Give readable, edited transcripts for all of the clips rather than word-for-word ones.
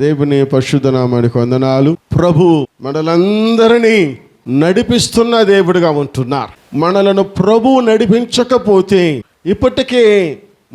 దేవుని పరిశుద్ధ నామానికి వందనాలు. ప్రభు మనలందరినీ నడిపిస్తున్న దేవుడిగా ఉంటున్నారు. మనలను ప్రభు నడిపించకపోతే ఇప్పటికే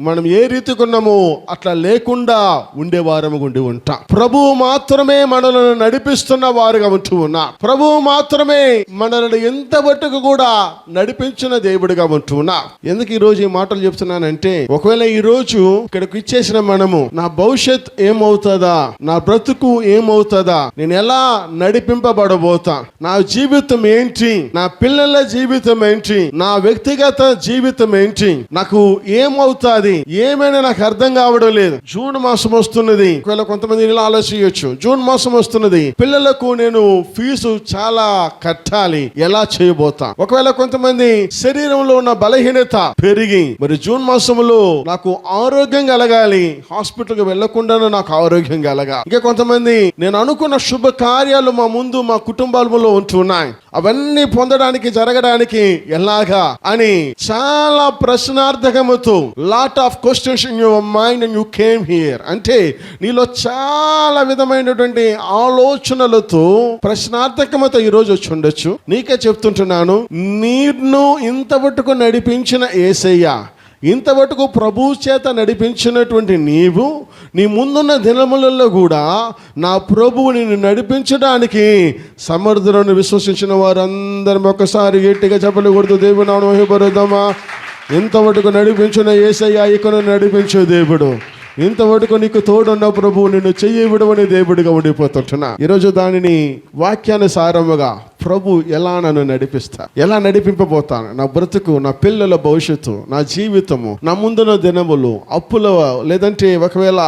మనం ఏ రీతిగా ఉన్నామో అట్లా లేకుండా ఉండేవారము ఉండి ఉంటాం. ప్రభువు మాత్రమే మనలను నడిపిస్తున్న వారుగా ఉంటూ ఉన్నారు. ప్రభువు మాత్రమే మనలను ఎంతవరకు కూడా నడిపించిన దేవుడిగా ఉంటూ ఉన్నారు. ఎందుకు ఈ రోజు ఈ మాటలు చెప్తున్నానంటే, ఒకవేళ ఈ రోజు ఇక్కడికి ఇచ్చేసిన మనము నా భవిష్యత్ ఏమవుతుందా, నా బ్రతుకు ఏమవుతుందా, నేను ఎలా నడిపింపబడబోతా, నా జీవితం ఏంటి, నా పిల్లల జీవితం ఏంటి, నా వ్యక్తిగత జీవితం ఏంటి, నాకు ఏమవుతాది, ఏమైనా నాకు అర్థం కావడం లేదు. జూన్ మాసం వస్తున్నది. ఒకవేళ కొంతమంది ఇలా ఆలోచించవచ్చు, జూన్ మాసం వస్తున్నది, పిల్లలకు నేను ఫీజు చాలా కట్టాలి, ఎలా చేయబోతా. ఒకవేళ కొంతమంది శరీరంలో ఉన్న బలహీనత పెరిగి మరి జూన్ మాసంలో నాకు ఆరోగ్యం కలగాలి, హాస్పిటల్కి వెళ్లకుండా నాకు ఆరోగ్యం కలగాలి. ఇంకా కొంతమంది నేను అనుకున్న శుభ కార్యాలు మా ముందు మా కుటుంబాలలో ఉంటున్నాయి, అవన్నీ పొందడానికి జరగడానికి ఎలాగా అని చాలా ప్రశ్నార్థకముతో lot of questions in your mind and you came here. అంటే నీలో చాలా విధమైనటువంటి ఆలోచనలతో ప్రశ్నార్థకమతో ఈ రోజు వచ్చి ఉండొచ్చు. నీకే చెప్తుంటున్నాను, నిన్ను ఇంతవరకు నడిపించిన యేసయ్య, ఇంతవరకు ప్రభు చేత నడిపించినటువంటి నీవు నీ ముందున్న దినములలో కూడా నా ప్రభువు నిన్ను నడిపించడానికి సమర్థులను విశ్వసించిన వారందరం ఒకసారి గట్టిగా చెప్పకూడదు. దేవుని నామమున మహిమపరుద్దామా. ఇంతవరకు నడిపించిన యేసయ్య ఇకను నడిపించే దేవుడు, ఇంతవరకు నీకు తోడున్న ప్రభువు నిన్ను చెయ్యి విడవని దేవుడిగా ఉండిపోతుంటున్నా. ఈరోజు దానిని వాక్యానుసారముగా ప్రభు ఎలా నన్ను నడిపిస్తా, ఎలా నడిపింపబోతాను, నా బ్రతుకు, నా పిల్లల భవిష్యత్తు, నా జీవితము, నా ముందున్న దినములు, అప్పుల లేదంటే ఒకవేళ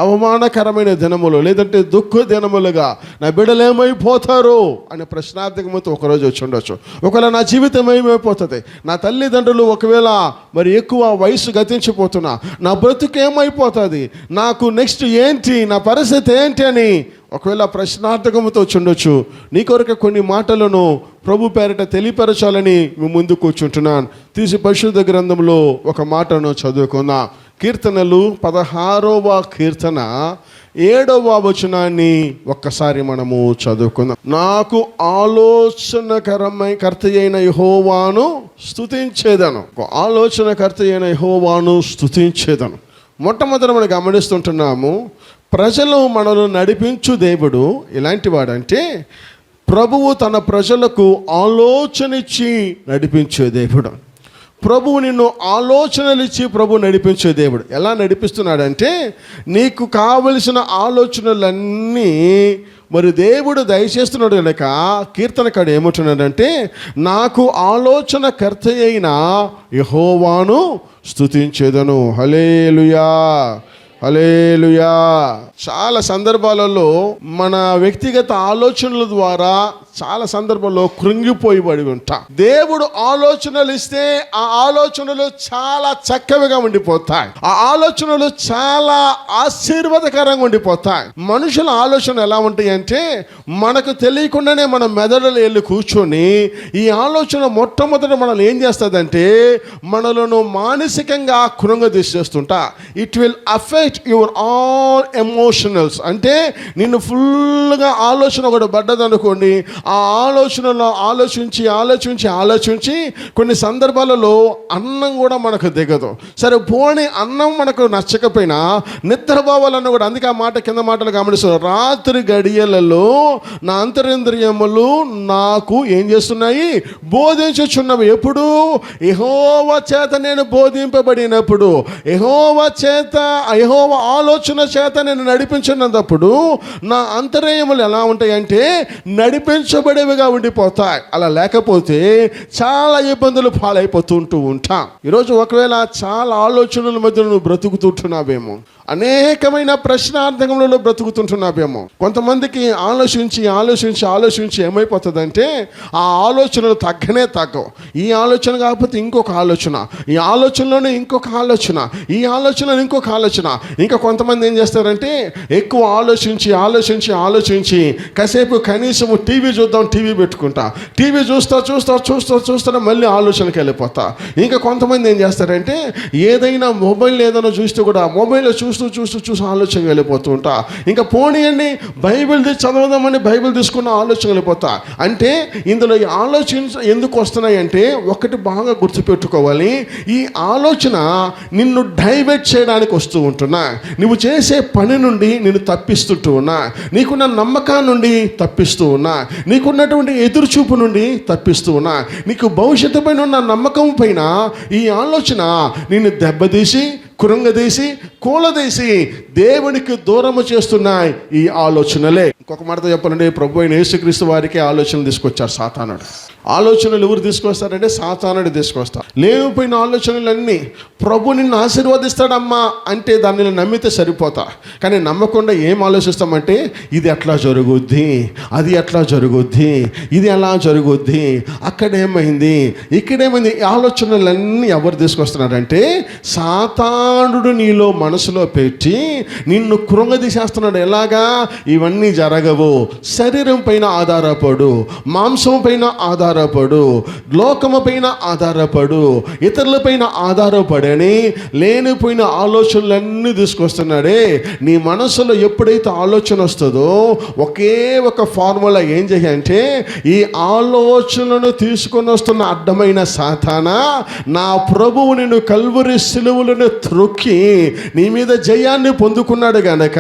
అవమానకరమైన దినములు లేదంటే దుఃఖ దినములుగా నా బిడ్డలేమైపోతారు అనే ప్రశ్నార్థకముతో ఒకరోజు వచ్చి ఉండొచ్చు. ఒకవేళ నా జీవితం ఏమైపోతుంది, నా తల్లిదండ్రులు ఒకవేళ మరి ఎక్కువ వయసు గతించిపోతున్నా, నా బ్రతుకు ఏమైపోతుంది, నాకు నెక్స్ట్ ఏంటి, నా పరిస్థితి ఏంటి అని ఒకవేళ ప్రశ్నార్థకముతో చుండొచ్చు. నీ కొరకు కొన్ని మాటలను ప్రభు పేరిట తెలియపరచాలని మీ ముందు కూర్చుంటున్నాను. తీసి పరిశుద్ధ గ్రంథంలో ఒక మాటను చదువుకుందాం. కీర్తనలు 16వ కీర్తన 7వ వచనాన్ని ఒక్కసారి మనము చదువుకుందాం. నాకు ఆలోచనకర్త అయిన యెహోవాను స్తుతించేదను, ఆలోచనకర్త అయిన యెహోవాను స్తుతించేదను. మొట్టమొదట మనం గమనిస్తుంటున్నాము, ప్రజలు మనల్ని నడిపించు దేవుడు ఎలాంటి వాడంటే, ప్రభువు తన ప్రజలకు ఆలోచనిచ్చి నడిపించే దేవుడు. ప్రభువు నిన్ను ఆలోచనలు ఇచ్చి ప్రభు నడిపించే దేవుడు. ఎలా నడిపిస్తున్నాడంటే, నీకు కావలసిన ఆలోచనలన్నీ మరి దేవుడు దయచేస్తున్నాడు కనుక కీర్తనకాడు ఏమంటున్నాడంటే, నాకు ఆలోచనకర్త అయిన యెహోవాను స్తుతించేదను. హల్లెలూయా, హల్లెలూయా. చాలా సందర్భాలలో మన వ్యక్తిగత ఆలోచనల ద్వారా చాలా సందర్భాల్లో కృంగిపోయి పడి ఉంటాం. దేవుడు ఆలోచనలు ఇస్తే ఆ ఆలోచనలు చాలా చక్కగా ఉండిపోతాయి, ఆ ఆలోచనలు చాలా ఆశీర్వాదకరంగా ఉండిపోతాయి. మనుషుల ఆలోచన ఎలా ఉంటాయి అంటే, మనకు తెలియకుండానే మన మెదడులో వెళ్ళి కూర్చొని ఈ ఆలోచన మొట్టమొదట మనల్ని ఏం చేస్తుందంటే మనలను మానసికంగా కృంగదీసేస్తుంటా. It will affect your all emotionals. అంటే నిన్ను ఫుల్గా ఆలోచన ఒకటి పడ్డదనుకోండి, ఆ ఆలోచనలో ఆలోచించి ఆలోచించి ఆలోచించి కొన్ని సందర్భాలలో అన్నం కూడా మనకు దిగదు. సరే పోనీ అన్నం మనకు నచ్చకపోయినా నిద్రపోవాలన్న కూడా, అందుకే ఆ మాట కింద మాటలు గమనిస్తారు. రాత్రి గడియలలో నా అంతరింద్రియములు నాకు ఏం చేస్తున్నాయి, బోధించుచున్నవి. ఎప్పుడు? యెహోవా చేత నేను బోధింపబడినప్పుడు, యెహోవా చేత, యెహోవా ఆలోచన చేత నేను నడిపించినప్పుడు నా అంతర్యములు ఎలా ఉంటాయంటే నడిపించబడేవిగా ఉండిపోతాయి. అలా లేకపోతే చాలా ఇబ్బందులు పాలైపోతుంటూ ఉంటాం. ఈరోజు ఒకవేళ చాలా ఆలోచనల మధ్య నువ్వు బ్రతుకుతుంటున్నావేమో, అనేకమైన ప్రశ్నార్థకములలో బ్రతుకుతుంటున్నావేమో. కొంతమందికి ఆలోచించి ఆలోచించి ఆలోచించి ఏమైపోతుందంటే ఆ ఆలోచనలు తగ్గనే తగ్గవు. ఈ ఆలోచన కాకపోతే ఇంకొక ఆలోచన, ఈ ఆలోచనలోనే ఇంకొక ఆలోచన, ఈ ఆలోచనలో ఇంకొక ఆలోచన. ఇంకా కొంతమంది ఏం చేస్తారంటే ఎక్కువ ఆలోచించి ఆలోచించి ఆలోచించి కాసేపు కనీసం టీవీ చూద్దాం, టీవీ పెట్టుకుంటా, టీవీ చూస్తా చూస్తా చూస్తా చూస్తా మళ్ళీ ఆలోచనకి వెళ్ళిపోతా. ఇంకా కొంతమంది ఏం చేస్తారంటే ఏదైనా మొబైల్ ఏదైనా చూస్తే కూడా మొబైల్లో చూస్తూ చూస్తూ ఆలోచన వెళ్ళిపోతూ ఉంటా. ఇంకా పోనీయండి బైబిల్ చదవదామని బైబిల్ తీసుకున్న ఆలోచన వెళ్ళిపోతా. అంటే ఇందులో ఈ ఆలోచన ఎందుకు వస్తున్నాయి అంటే, ఒకటి బాగా గుర్తుపెట్టుకోవాలి, ఈ ఆలోచన నిన్ను డైవర్ట్ చేయడానికి వస్తూ ఉంటున్నా, నువ్వు చేసే పని నుండి నిన్ను తప్పిస్తుంటూ ఉన్నా, నీకున్న నమ్మకాన్ని నుండి తప్పిస్తూ ఉన్నా, నీకున్నటువంటి ఎదురుచూపు నుండి తప్పిస్తూ ఉన్నా, నీకు భవిష్యత్తు పైన ఉన్న నమ్మకం పైన ఈ ఆలోచన నిన్ను దెబ్బతీసి, కృంగదీసి, కూలదీసి దేవునికి దూరము చేస్తున్నాయి ఈ ఆలోచనలే. ఇంకొక మాటతో చెప్పాలంటే, ప్రభు అయిన యేసుక్రీస్తు వారికి ఆలోచనలు తీసుకొచ్చారు సాతానుడు. ఆలోచనలు ఎవరు తీసుకొస్తారంటే సాతానుడు తీసుకొస్తారు. లేనిపోయిన ఆలోచనలన్నీ ప్రభు నిన్ను ఆశీర్వదిస్తాడమ్మా అంటే దాన్ని నమ్మితే సరిపోతా. కానీ నమ్మకుండా ఏం ఆలోచిస్తామంటే, ఇది ఎట్లా జరుగుద్ది, అది ఎట్లా జరుగుద్ది, ఇది ఎలా జరుగుద్ది, అక్కడేమైంది, ఇక్కడేమైంది. ఆలోచనలన్నీ ఎవరు తీసుకొస్తున్నారంటే సాతానుడు నీలో మనసులో పెట్టి నిన్ను కృంగదీసేస్తున్నాడు. ఎలాగా? ఇవన్నీ జరగవు, శరీరం పైన ఆధారపడు, మాంసం పైన ఆధారపడు, లోకము పైన ఆధారపడు, ఇతరుల పైన ఆధారపడని లేనిపోయిన ఆలోచనలన్నీ తీసుకొస్తున్నాడే. నీ మనసులో ఎప్పుడైతే ఆలోచన వస్తుందో ఒకే ఒక ఫార్ములా ఏం చేయాలంటే, ఈ ఆలోచనను తీసుకొని వస్తున్న అడ్డమైన సాతానా, నా ప్రభువు నిన్ను కల్వరి సిలువలను త్రొక్కి నీ మీద జయాన్ని పొందుకున్నాడు గనక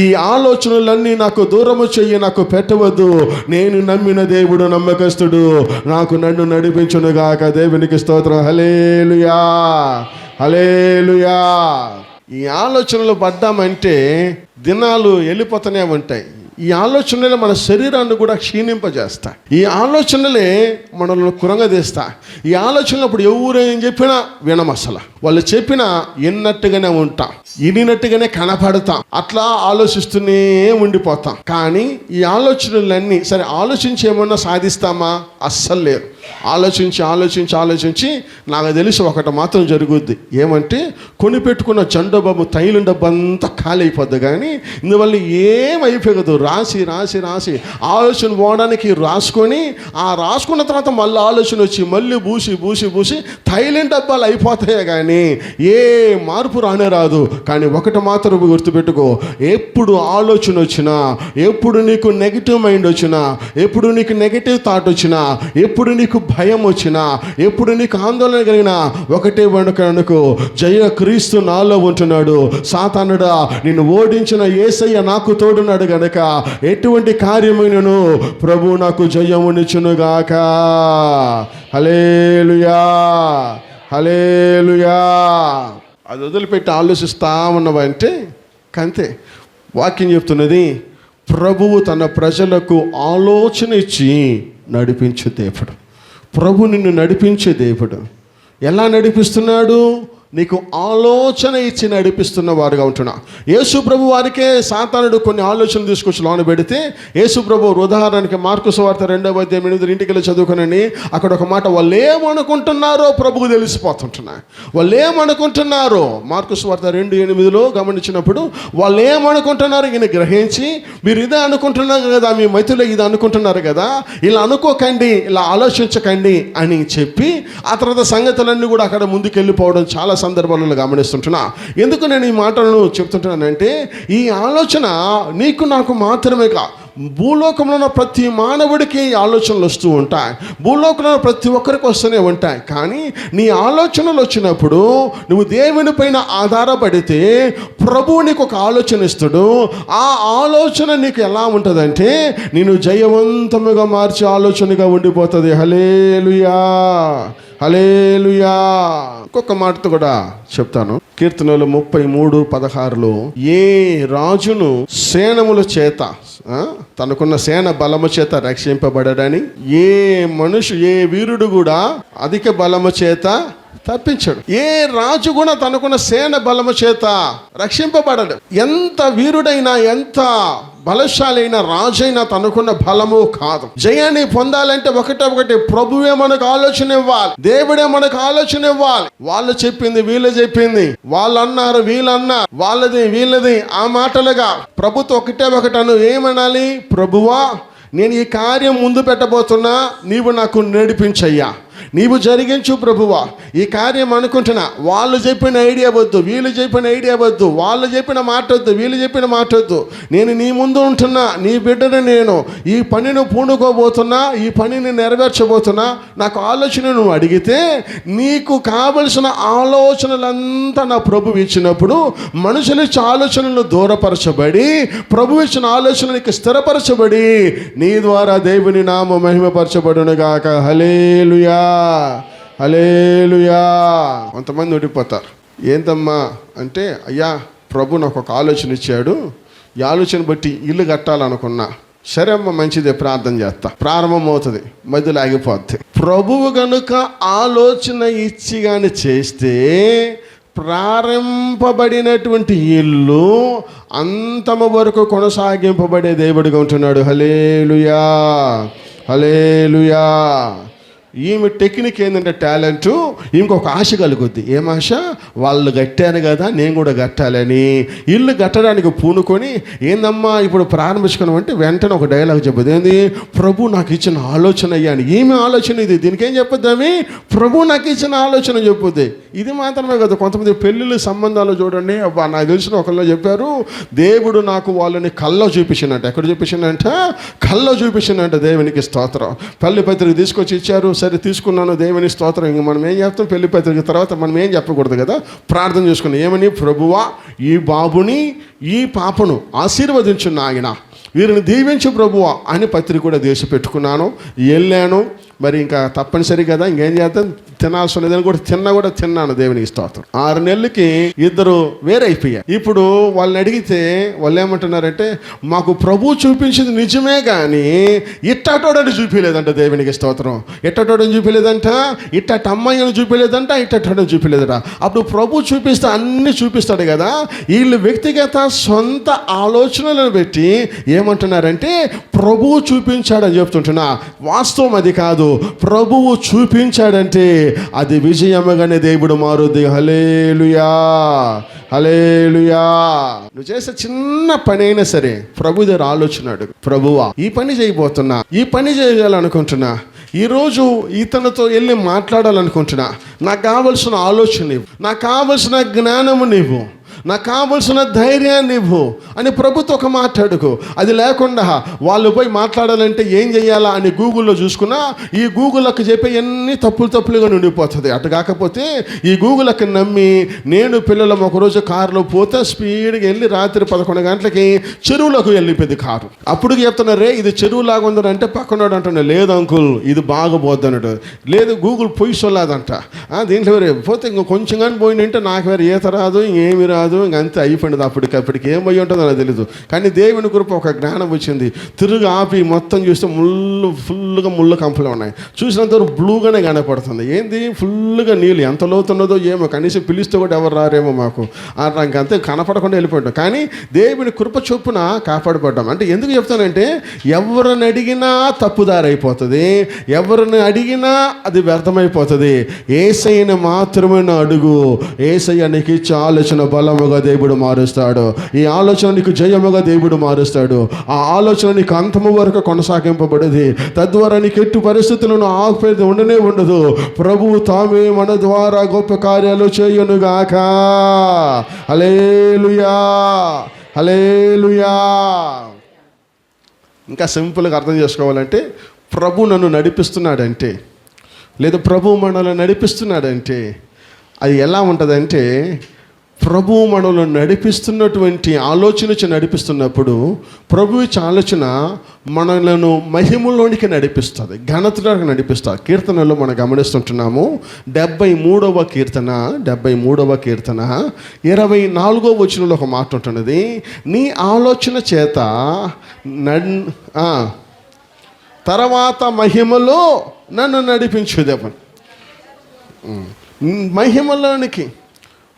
ఈ ఆలోచనలన్నీ నాకు దూరము చెయ్యి, నాకు పెట్టవద్దు. నేను నమ్మిన దేవుడు నమ్మకస్తుడు, నాకు నన్ను నడిపించునుగాక. దేవునికి స్తోత్రం. హల్లెలూయా, హల్లెలూయా. ఈ ఆలోచనలు పడ్డామంటే దినాలు వెళ్ళిపోతూనే ఉంటాయి. ఈ ఆలోచనలే మన శరీరాన్ని కూడా క్షీణింపజేస్తాయి. ఈ ఆలోచనలే మనల్ని కురంగదీస్తాయి. ఈ ఆలోచనలు అప్పుడు ఎవరేం చెప్పినా వినం, అసలు వాళ్ళు చెప్పినా విన్నట్టుగానే ఉంటాం, వినినట్టుగానే కనపడతాం, అట్లా ఆలోచిస్తూనే ఉండిపోతాం. కానీ ఈ ఆలోచనలన్నీ సరే ఆలోచించి ఏమన్నా సాధిస్తామా? అస్సలు లేదు. ఆలోచించి ఆలోచించి ఆలోచించి నాకు తెలిసి ఒకటి మాత్రం జరుగుద్ది. ఏమంటే, కొనిపెట్టుకున్న చండబాబు తైలం డబ్బు అంతా ఖాళీ అయిపోద్ది. కానీ ఇందువల్ల ఏమైపోగదు. రాసి రాసి రాసి ఆలోచన పోవడానికి రాసుకొని, ఆ రాసుకున్న తర్వాత మళ్ళీ ఆలోచన వచ్చి మళ్ళీ బూసి బూసి బూసి తైలం డబ్బాలు అయిపోతాయి. కానీ ఏ మార్పు రానే రాదు. కానీ ఒకటి మాత్రం గుర్తుపెట్టుకో, ఎప్పుడు ఆలోచన వచ్చినా, ఎప్పుడు నీకు నెగిటివ్ మైండ్ వచ్చినా, ఎప్పుడు నీకు నెగిటివ్ థాట్ వచ్చినా, ఎప్పుడు నీకు భయం వచ్చినా, ఎప్పుడు నీకు ఆందోళన కలిగినా, ఒకటే అనుకో, జయ క్రీస్తు నాలో ఉంటున్నాడు. సాతానుడా, నిన్ను ఓడించిన యేసయ్య నాకు తోడున్నాడు గనక ఎటువంటి కార్యమైనను ప్రభు నాకు జయమునిచ్చునుగాక. హల్లెలూయా, హల్లెలూయా. అది వదిలిపెట్టి ఆలోచిస్తా ఉన్నవంటే కంతే. వాక్యం చెప్తున్నది, ప్రభువు తన ప్రజలకు ఆలోచన ఇచ్చి నడిపించే దేవుడు. ప్రభు నిన్ను నడిపించే దేవుడు. ఎలా నడిపిస్తున్నాడు? నీకు ఆలోచన ఇచ్చి నడిపిస్తున్న వారుగా ఉంటున్నా. యేసు ప్రభు వారికే సాతానుడు కొన్ని ఆలోచనలు తీసుకొచ్చి లోన పెడితే, యేసు ప్రభు ఉదాహరణకి మార్కు సువార్త 2వ అధ్యాయం 8 ఇంటికి వెళ్ళి చదువుకునండి. అక్కడ ఒక మాట, వాళ్ళు ఏమనుకుంటున్నారో ప్రభుకు తెలిసిపోతుంటున్నా. వాళ్ళు ఏమనుకుంటున్నారో మార్కు సువార్త 2:8 గమనించినప్పుడు వాళ్ళు ఏమనుకుంటున్నారు ఈయన గ్రహించి, మీరు ఇదే అనుకుంటున్నారు కదా, మీ మైతులు ఇది అనుకుంటున్నారు కదా, ఇలా అనుకోకండి, ఇలా ఆలోచించకండి అని చెప్పి ఆ తర్వాత సంగతులన్నీ కూడా అక్కడ ముందుకెళ్ళిపోవడం చాలా సందర్భాలను గమనిస్తుంటున్నా. ఎందుకు నేను ఈ మాటలను చెప్తుంటున్నానంటే, ఈ ఆలోచన నీకు నాకు మాత్రమే కాదు, భూలోకంలో ఉన్న ప్రతి మానవుడికి ఆలోచనలు వస్తూ ఉంటాయి. భూలోకంలో ప్రతి ఒక్కరికి వస్తూనే ఉంటాయి. కానీ నీ ఆలోచనలు వచ్చినప్పుడు నువ్వు దేవుని పైన ఆధారపడితే ప్రభువు నీకు ఒక ఆలోచన ఇస్తాడు. ఆ ఆలోచన నీకు ఎలా ఉంటుందంటే, నేను జయవంతముగా మార్చే ఆలోచనగా ఉండిపోతుంది. హల్లెలూయా, హల్లెలూయా. ఇంకొక మాటతో కూడా చెప్తాను. కీర్తనలు 33:16 ఏ రాజును సేనముల చేత, తనకున్న సేన బలము చేత రక్షింపబడడని, ఏ వీరుడు కూడా అధిక బలము చేత తప్పించాడు. ఏ రాజు కూడా తనకున్న సేన బలము చేత రక్షింపబడడు. ఎంత వీరుడైనా, ఎంత బలశాలి అయిన రాజైనా తనకున్న బలము కాదు. జయాన్ని పొందాలంటే ఒకటి ప్రభువే మనకు ఆలోచన ఇవ్వాలి, దేవుడే మనకు ఆలోచన ఇవ్వాలి. వాళ్ళు చెప్పింది, వీళ్ళు చెప్పింది, వాళ్ళు అన్నారు, వీళ్ళు అన్నారు, వాళ్ళది వీళ్ళది ఆ మాటలుగా ప్రభుత్వం ఒకటను ఏమనాలి? ప్రభువా, నేను ఈ కార్యం ముందు పెట్టబోతున్నా, నీవు నాకు నడిపించయ్యా. నీవు జరిగించు ప్రభువా. ఈ కార్యం అనుకుంటున్నా, వాళ్ళు చెప్పిన ఐడియా వద్దు, వీళ్ళు చెప్పిన ఐడియా వద్దు, వాళ్ళు చెప్పిన మాట వద్దు, వీళ్ళు చెప్పిన మాట వద్దు. నేను నీ ముందు ఉంటున్నా, నీ బిడ్డను నేను ఈ పనిని పూనుకోబోతున్నా, ఈ పనిని నెరవేర్చబోతున్నా. నాకు ఆలోచన నువ్వు అడిగితే నీకు కావలసిన ఆలోచనలంతా నా ప్రభు ఇచ్చినప్పుడు మనుషులు ఇచ్చే ఆలోచనలను దూరపరచబడి ప్రభు ఇచ్చిన ఆలోచనలకి స్థిరపరచబడి నీ ద్వారా దేవుని నామ మహిమపరచబడునుగాక. హల్లెలూయా, హల్లెలూయా. కొంతమంది ఉండిపోతారు. ఏంటమ్మా అంటే, అయ్యా ప్రభు నాకు ఒక ఆలోచన ఇచ్చాడు, ఈ ఆలోచన బట్టి ఇల్లు కట్టాలనుకున్నా. సరే అమ్మ, మంచిదే, ప్రార్థన చేస్తా. ప్రారంభమవుతుంది, మధ్యలో ఆగిపోద్ది. ప్రభువు గనుక ఆలోచన ఇచ్చి కానీ చేస్తే ప్రారంభపడినటువంటి ఇల్లు అంతము వరకు కొనసాగింపబడే దేవుడిగా ఉంటున్నాడు. హల్లెలూయా, హల్లెలూయా. ఈమె టెక్నిక్ ఏంటంటే టాలెంటు, ఇంకొక ఆశ కలుగుద్ది. ఏం ఆశ? వాళ్ళు కట్టాను కదా నేను కూడా కట్టాలని. ఇల్లు కట్టడానికి పూనుకొని, ఏందమ్మా ఇప్పుడు ప్రారంభించుకున్నామంటే వెంటనే ఒక డైలాగ్ చెప్పదు. ఏంది? ప్రభు నాకు ఇచ్చిన ఆలోచన అయ్యాను. ఏమి ఆలోచన ఇది? దీనికి ఏం చెప్పొద్దామి? ప్రభు నాకు ఇచ్చిన ఆలోచన చెప్పుద్ది. ఇది మాత్రమే కదా, కొంతమంది పెళ్ళిళ్ళ సంబంధాలు చూడండి. అబ్బా, నాకు తెలిసిన ఒకళ్ళు చెప్పారు, దేవుడు నాకు వాళ్ళని కల్లో చూపించినట్ట. ఎక్కడ చూపించినంట? కల్లో చూపించినట్ట. దేవునికి స్తోత్రం. పెళ్లి పత్రిక తీసుకొచ్చి ఇచ్చారు. సరే తీసుకున్నాను, దేవుని స్తోత్రం. ఇంక మనం ఏం చెప్తాం? పెళ్లి పత్రిక తర్వాత మనం ఏం చెప్పకూడదు కదా, ప్రార్థన చేసుకున్నాం. ఏమని? ప్రభువా, ఈ బాబుని ఈ పాపను ఆశీర్వదించు నాయన, వీరిని దీవించు ప్రభువా అని పత్రిక కూడా తీసి పెట్టుకున్నాను. వెళ్ళాను. మరి ఇంకా తప్పనిసరి కదా, ఇంకేం చేద్దాం, తినాల్సి ఉన్నదని కూడా తిన్నాను. దేవునికి స్తోత్రం. 6 నెలలకి ఇద్దరు వేరైపోయారు. ఇప్పుడు వాళ్ళని అడిగితే వాళ్ళు ఏమంటున్నారంటే, మాకు ప్రభు చూపించింది నిజమే కానీ ఇట్టటోడని చూపించలేదంట. దేవునికి స్తోత్రం. ఇట్టటోడని చూపించలేదంట, ఇట్టట అమ్మాయిని చూపించలేదంట, ఇట్టటోడని చూపించలేదట. అప్పుడు ప్రభు చూపిస్తే అన్నీ చూపిస్తాడు కదా. వీళ్ళు వ్యక్తిగత సొంత ఆలోచనలను పెట్టి ఏమంటున్నారంటే ప్రభువు చూపించాడని చెప్తుంటున్నా. వాస్తవం అది కాదు. ప్రభువు చూపించాడంటే అది విజయముగానే దేవుడు మారుద్ది. హల్లెలూయా, హల్లెలూయా. నువ్వు చేసే చిన్న పని అయినా సరే ప్రభు దగ్గర ఆలోచన అడుగు. ప్రభువా, ఈ పని చేయబోతున్నా, ఈ పని చేయాలనుకుంటున్నా, ఈరోజు ఇతనితో వెళ్ళి మాట్లాడాలనుకుంటున్నా, నాకు కావలసిన ఆలోచన నీవు, నాకు కావలసిన జ్ఞానము నీవు, నాకు కావలసిన ధైర్యాన్ని ఇవ్వు అని ప్రభుతో ఒక మాట్లాడుకో. అది లేకుండా వాళ్ళు పోయి మాట్లాడాలంటే ఏం చేయాలా అని గూగుల్లో చూసుకున్నా ఈ గూగుల్కి చెప్పే అన్ని తప్పులుగా ఉండిపోతుంది. అటు కాకపోతే ఈ గూగుల్కి నమ్మి నేను పిల్లలం ఒకరోజు కారులో పోతే స్పీడ్గా వెళ్ళి రాత్రి 11 గంటలకి చెరువులోకి వెళ్ళిపోయింది కారు. అప్పుడు చెప్తున్నారే ఇది చెరువులాగా ఉందంటే పక్కనోడు అంటున్నా, లేదు అంకుల్ ఇది బాగపోద్ది అన్నాడు. లేదు గూగుల్ పొయ్యి సొల్లాదంట. దీంట్లో వేరే పోతే ఇంకో కొంచెం కానీ పోయిందంటే నాకు వేరే ఈత రాదు, ఇంకేమి రాదు, ఇంకంతే అయిపోయింది. అప్పటికి ఏమయ్యి ఉంటుందో నాకు తెలీదు. కానీ దేవుని కృప ఒక జ్ఞానం వచ్చింది. తిరుగు ఆపి మొత్తం చూస్తే ఫుల్గా ముళ్ళు కంపలు ఉన్నాయి. చూసినంత బ్లూగానే కనపడుతుంది. ఏంది? ఫుల్గా నీళ్ళు ఎంత లోతున్నదో ఏమో, కనీసం పిలిస్తే కూడా ఎవరు రారేమో మాకు. ఇంకంతే కనపడకుండా వెళ్ళిపోయాం. కానీ దేవుని కృప చొప్పున కాపాడబడ్డాం. అంటే ఎందుకు చెప్తానంటే ఎవరిని అడిగినా తప్పుదారి అయిపోతుంది, ఎవరిని అడిగినా అది వ్యర్థమైపోతుంది. యేసయ్యను మాత్రమే అడుగు. యేసయ్య నీకు ఇచ్చే ఆలోచన బలముగా దేవుడు మారుస్తాడు. ఈ ఆలోచన నీకు జయముగా దేవుడు మారుస్తాడు. ఆ ఆలోచన నీకు అంతము వరకు కొనసాగింపబడది. తద్వారా నీకు ఎట్టు పరిస్థితులను ఆపేది ఉండనే ఉండదు. ప్రభువు తామే మన ద్వారా గొప్ప కార్యాలు చేయునుగాక. హల్లెలూయా, హల్లెలూయా. ఇంకా సింపుల్గా అర్థం చేసుకోవాలంటే ప్రభు నన్ను నడిపిస్తున్నాడంటే, లేదా ప్రభు మనల్ని నడిపిస్తున్నాడంటే అది ఎలా ఉంటుందంటే, ప్రభు మనల్ని నడిపిస్తున్నటువంటి ఆలోచన నడిపిస్తున్నప్పుడు ప్రభు ఇచ్చే ఆలోచన మనలను మహిమలోనికి నడిపిస్తుంది, ఘనతలోకి నడిపిస్తుంది. కీర్తనలో మనం గమనిస్తుంటున్నాము. 73వ కీర్తన 24వ వచనంలో ఒక మాట ఉంటున్నది. నీ ఆలోచన చేత తర్వాత మహిమలో నన్ను నడిపించుదేమని. మహిమలోనికి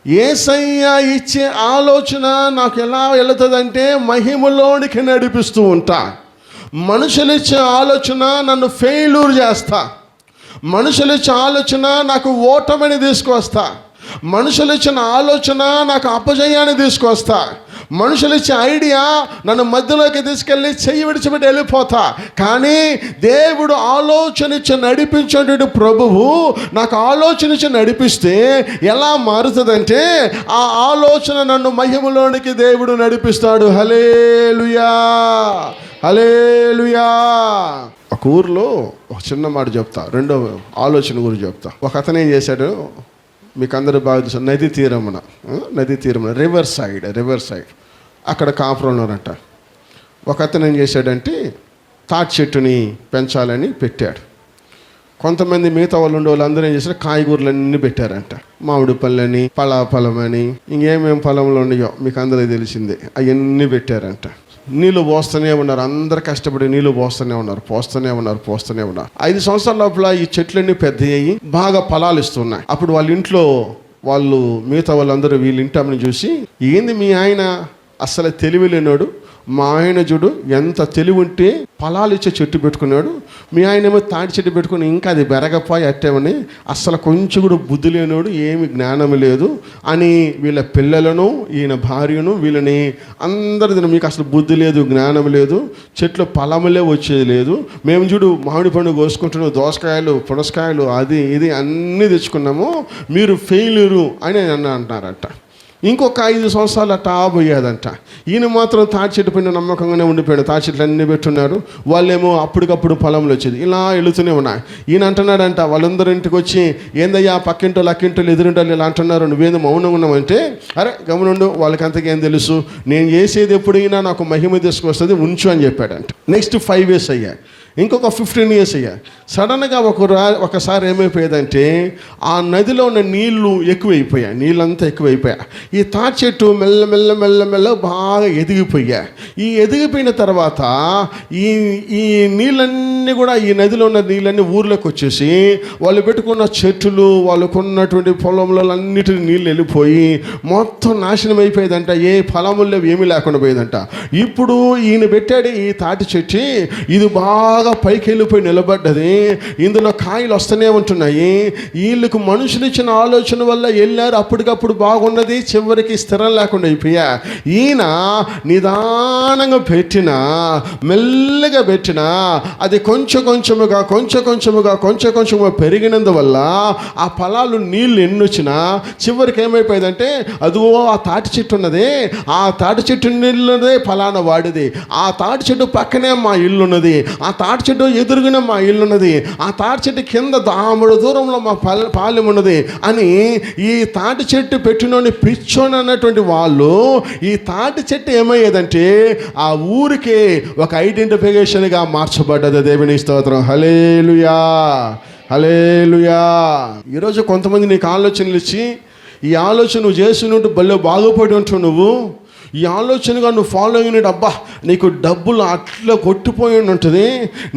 యేసయ్య ఇచ్చే ఆలోచన నాకు ఎలా వెళుతుందంటే మహిమలోనికి నడిపిస్తూ ఉంటా. మనుషులు ఇచ్చే ఆలోచన నన్ను ఫెయిల్యూర్ చేస్తా. మనుషులు ఇచ్చే ఆలోచన నాకు ఓటమిని తీసుకొస్తా. మనుషులు ఇచ్చిన ఆలోచన నాకు అపజయాన్ని తీసుకొస్తా. మనుషులు ఇచ్చే ఐడియా నన్ను మధ్యలోకి తీసుకెళ్ళి చెయ్యి విడిచిపెట్టి వెళ్ళిపోతా. కానీ దేవుడు ఆలోచన ఇచ్చి నడిపించేటువంటి ప్రభువు నాకు ఆలోచన ఇచ్చి నడిపిస్తే ఎలా మారుతుందంటే ఆ ఆలోచన నన్ను మహిమలోనికి దేవుడు నడిపిస్తాడు. హల్లెలూయా, హల్లెలూయా. ఒక ఊర్లో ఒక చిన్న మాట చెప్తా, రెండో ఆలోచన గురించి చెప్తా. ఒక అతను ఏం చేశాడు, మీకు అందరూ బాగా తెలుసు, నది తీరమున రివర్ సైడ్ అక్కడ కాపురం ఉన్నారంట. ఒక అతను ఏం చేశాడంటే తాటి చెట్టుని పెంచాలని పెట్టాడు. కొంతమంది మిగతా వాళ్ళు ఉండే వాళ్ళందరూ ఏం చేశారు, కాయగూరలన్నీ పెట్టారంట. మామిడి పళ్ళని, పలాఫలమని, ఇంకేమేం ఫలంలో ఉన్నాయో మీకు అందరికీ తెలిసిందే, అవన్నీ పెట్టారంట. నీళ్ళు పోస్తూనే ఉన్నారు, అందరు కష్టపడి నీళ్ళు పోస్తూనే ఉన్నారు. 5 సంవత్సరాల లోపల ఈ చెట్లన్నీ పెద్ద అయ్యి బాగా ఫలాలు ఇస్తున్నాయి. అప్పుడు వాళ్ళ ఇంట్లో వాళ్ళు మిగతా వాళ్ళందరూ వీళ్ళ ఇంటామని చూసి, ఏంది మీ ఆయన అసలు తెలివి లేనాడు, మా ఆయన చూడు ఎంత తెలివి ఉంటే ఫలాలు ఇచ్చే చెట్టు పెట్టుకున్నాడు, మీ ఆయన ఏమో తాటి చెట్టు పెట్టుకుని ఇంకా అది బెరగపోయి అట్టేమని, అసలు కొంచెం కూడా బుద్ధి లేనోడు, ఏమి జ్ఞానం లేదు అని వీళ్ళ పిల్లలను ఈయన భార్యను వీళ్ళని అందరిది, మీకు అసలు బుద్ధి లేదు, జ్ఞానం లేదు, చెట్లు ఫలములే వచ్చేది లేదు, మేము చూడు మామిడి పండు కోసుకుంటున్నాం, దోసకాయలు పునసకాయలు అది ఇది అన్నీ తెచ్చుకున్నాము, మీరు ఫెయిల్యూరు అని అంటున్నారంట. ఇంకొక 5 సంవత్సరాలు అట్టా పోయేదంట. ఈయన మాత్రం తాటి చెట్టు పైన నమ్మకంగానే ఉండిపోయాడు. తాటి చెట్లు అన్నీ పెట్టున్నారు. వాళ్ళేమో అప్పటికప్పుడు ఫలంలో వచ్చేది, ఇలా వెళుతూనే ఉన్నాయి. ఈయన అంటున్నాడంట వాళ్ళందరూ ఇంటికి వచ్చి, ఏందయ్యా పక్కింటోళ్ళు అక్కింటోళ్ళు ఎదురింటోళ్ళు ఇలా అంటున్నారు, నువ్వేందో మౌనంగా ఉన్నామంటే, అరే గమనుండు, వాళ్ళకి అంతకేం తెలుసు, నేను చేసేది ఎప్పుడైనా నాకు మహిమ తీసుకొస్తుంది, ఉంచు అని చెప్పాడంట. నెక్స్ట్ 5 years అయ్యాయి, ఇంకొక 15 years అయ్యాయి. సడన్గా ఒకసారి ఏమైపోయేదంటే ఆ నదిలో ఉన్న నీళ్ళంతా ఎక్కువైపోయాయి. ఈ తాటి చెట్టు మెల్ల బాగా ఎదిగిపోయాయి. ఈ ఎదిగిపోయిన తర్వాత ఈ నీళ్ళన్నీ కూడా, ఈ నదిలో ఉన్న నీళ్ళన్నీ ఊర్లోకి వచ్చేసి వాళ్ళు పెట్టుకున్న చెట్లు, వాళ్ళకున్నటువంటి పొలంలో అన్నిటిని నీళ్ళు వెళ్ళిపోయి మొత్తం నాశనం అయిపోయేదంట. ఏ ఫలములు ఏమీ లేకుండా పోయేదంట. ఇప్పుడు ఈయన పెట్టాడు ఈ తాటి చెట్టు, ఇది బాగా పైకి వెళ్ళిపోయి నిలబడ్డది. ఇందులో కాయలు వస్తూనే ఉంటున్నాయి. వీళ్ళకు మనుషులు ఇచ్చిన ఆలోచన వల్ల వెళ్ళారు, అప్పటికప్పుడు బాగున్నది, చివరికి స్థిరం లేకుండా అయిపోయా. ఈయన నిదానంగా పెట్టినా, మెల్లగా పెట్టినా, అది కొంచెం కొంచెముగా పెరిగినందువల్ల ఆ ఫలాలు నీళ్ళు ఎన్నొచ్చినా చివరికి ఏమైపోయిందంటే, అదో ఆ తాటి చెట్టు ఉన్నది, ఆ తాటి చెట్టు నీళ్ళున్నదే ఫలానా వాడిది, ఆ తాటి చెట్టు పక్కనే మా ఇల్లు ఉన్నది, ఆ తాటి చెట్టు ఎదురుగునే మా ఇల్లు ఉన్నది, ఆ తాటి చెట్టు కింద దాముడు దూరంలో మా పాలెం ఉన్నది అని ఈ తాటి చెట్టు పెట్టినోని పిచ్చోని అన్నటువంటి వాళ్ళు, ఈ తాటి చెట్టు ఏమయ్యేదంటే ఆ ఊరికే ఒక ఐడెంటిఫికేషన్గా మార్చబడ్డది. దేవుని స్తోత్రం, హల్లెలూయా, హల్లెలూయా. ఈరోజు కొంతమంది నీకు ఆలోచనలు ఇచ్చి, ఈ ఆలోచన నువ్వు చేసినట్టు భలే బాగుపడి ఉంటావు, నువ్వు ఈ ఆలోచనగా నువ్వు ఫాలో అయినట్టు, అబ్బా నీకు డబ్బులు అట్లా కొట్టిపోయి ఉంటుంది,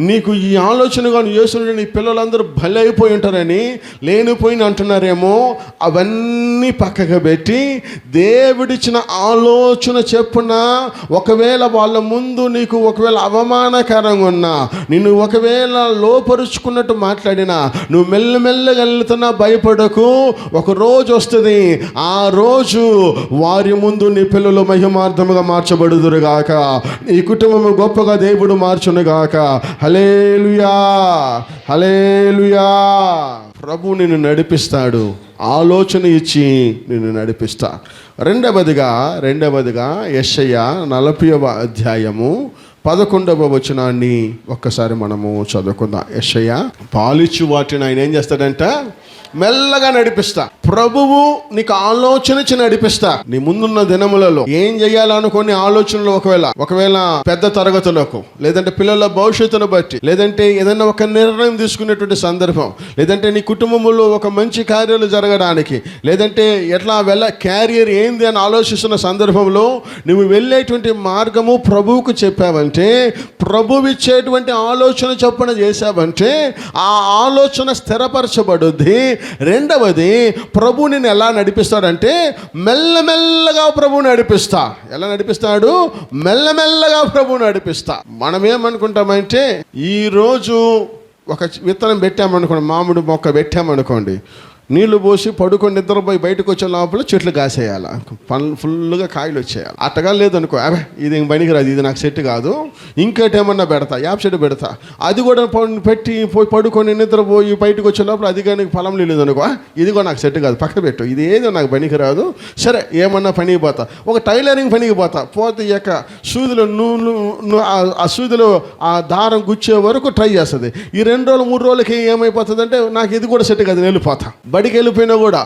నీకు ఈ ఆలోచనగా నువ్వు చేస్తున్న నీ పిల్లలందరూ భలే అయిపోయి ఉంటారని లేనిపోయిన అంటున్నారేమో. అవన్నీ పక్కకు పెట్టి దేవుడిచ్చిన ఆలోచన చెప్పున, ఒకవేళ వాళ్ళ ముందు నీకు ఒకవేళ అవమానకరంగా ఉన్నా, నిన్ను ఒకవేళ లోపరుచుకున్నట్టు మాట్లాడినా, నువ్వు మెల్లమెల్లగా వెళ్తున్నా భయపడకు. ఒక రోజు వస్తుంది, ఆ రోజు వారి ముందు నీ పిల్లలు మహిమార్థముగా మార్చబడుదురుగాక, ఈ కుటుంబము గొప్పగా దేవుడు మార్చునుగాక. హల్లెలూయా, హల్లెలూయా. ప్రభు నిన్ను నడిపిస్తాడు, ఆలోచన ఇచ్చి నిన్ను నడిపిస్తా. రెండవదిగా యెషయా 40వ అధ్యాయము 11వ వచనాన్ని ఒక్కసారి మనము చదువుకుందాం. యెషయా పాలిచ్చు వాటిని ఆయన ఏం చేస్తాడంట, మెల్లగా నడిపిస్తా. ప్రభువు నీకు ఆలోచన ఇచ్చి నడిపిస్తా. నీ ముందున్న దినములలో ఏం చేయాలనుకోని ఆలోచనలు, ఒకవేళ పెద్ద తరగతులకు, లేదంటే పిల్లల భవిష్యత్తును బట్టి, లేదంటే ఏదైనా ఒక నిర్ణయం తీసుకునేటువంటి సందర్భం, లేదంటే నీ కుటుంబంలో ఒక మంచి కార్యాలు జరగడానికి, లేదంటే ఎట్లా క్యారియర్ ఏంది అని ఆలోచిస్తున్న సందర్భంలో నువ్వు వెళ్ళేటువంటి మార్గము ప్రభువుకు చెప్పావంటే, ప్రభువు ఇచ్చేటువంటి ఆలోచన చొప్పున చేశావంటే ఆ ఆలోచన స్థిరపరచబడుద్ది. రెండవది, ప్రభు నిన్ను ఎలా నడిపిస్తాడంటే మెల్లమెల్లగా ప్రభు నడిపిస్తా. ఎలా నడిపిస్తాడు? మెల్లమెల్లగా ప్రభు నడిపిస్తా. మనం ఏమనుకుంటామంటే, ఈరోజు ఒక విత్తనం పెట్టామనుకోండి, మామిడి మొక్క పెట్టామనుకోండి, నీళ్లు పోసి పడుకొని నిద్రపోయి బయటకు వచ్చే లోపల చెట్లు కాసేయాలి, పండ్లు ఫుల్గా కాయలు వచ్చేయాలి. అట్టగా లేదనుకో, అదే ఇది పనికిరాదు, ఇది నాకు సెట్ కాదు, ఇంకోటి ఏమన్నా పెడతా, యాప్ చెట్టు పెడతా, అది కూడా పెట్టి పోయి పడుకొని నిద్రపోయి బయటకు వచ్చే లోపల అది కానీ ఫలం లేదనుకో, ఇది కూడా నాకు సెట్ కాదు, పక్క పెట్టు, ఇది ఏదో నాకు పనికిరాదు, సరే ఏమన్నా పనికి పోతా, ఒక టైలరింగ్ పనికి పోతే ఈ యొక్క సూదిలో ఆ సూదిలో ఆ దారం గుచ్చే వరకు ట్రై చేస్తుంది. ఈ 2 రోజులు 3 రోజులకి ఏమైపోతుంది అంటే నాకు ఇది కూడా సెట్ కాదు, వెళ్ళిపోతా. బడికి వెళ్ళిపోయినా కూడా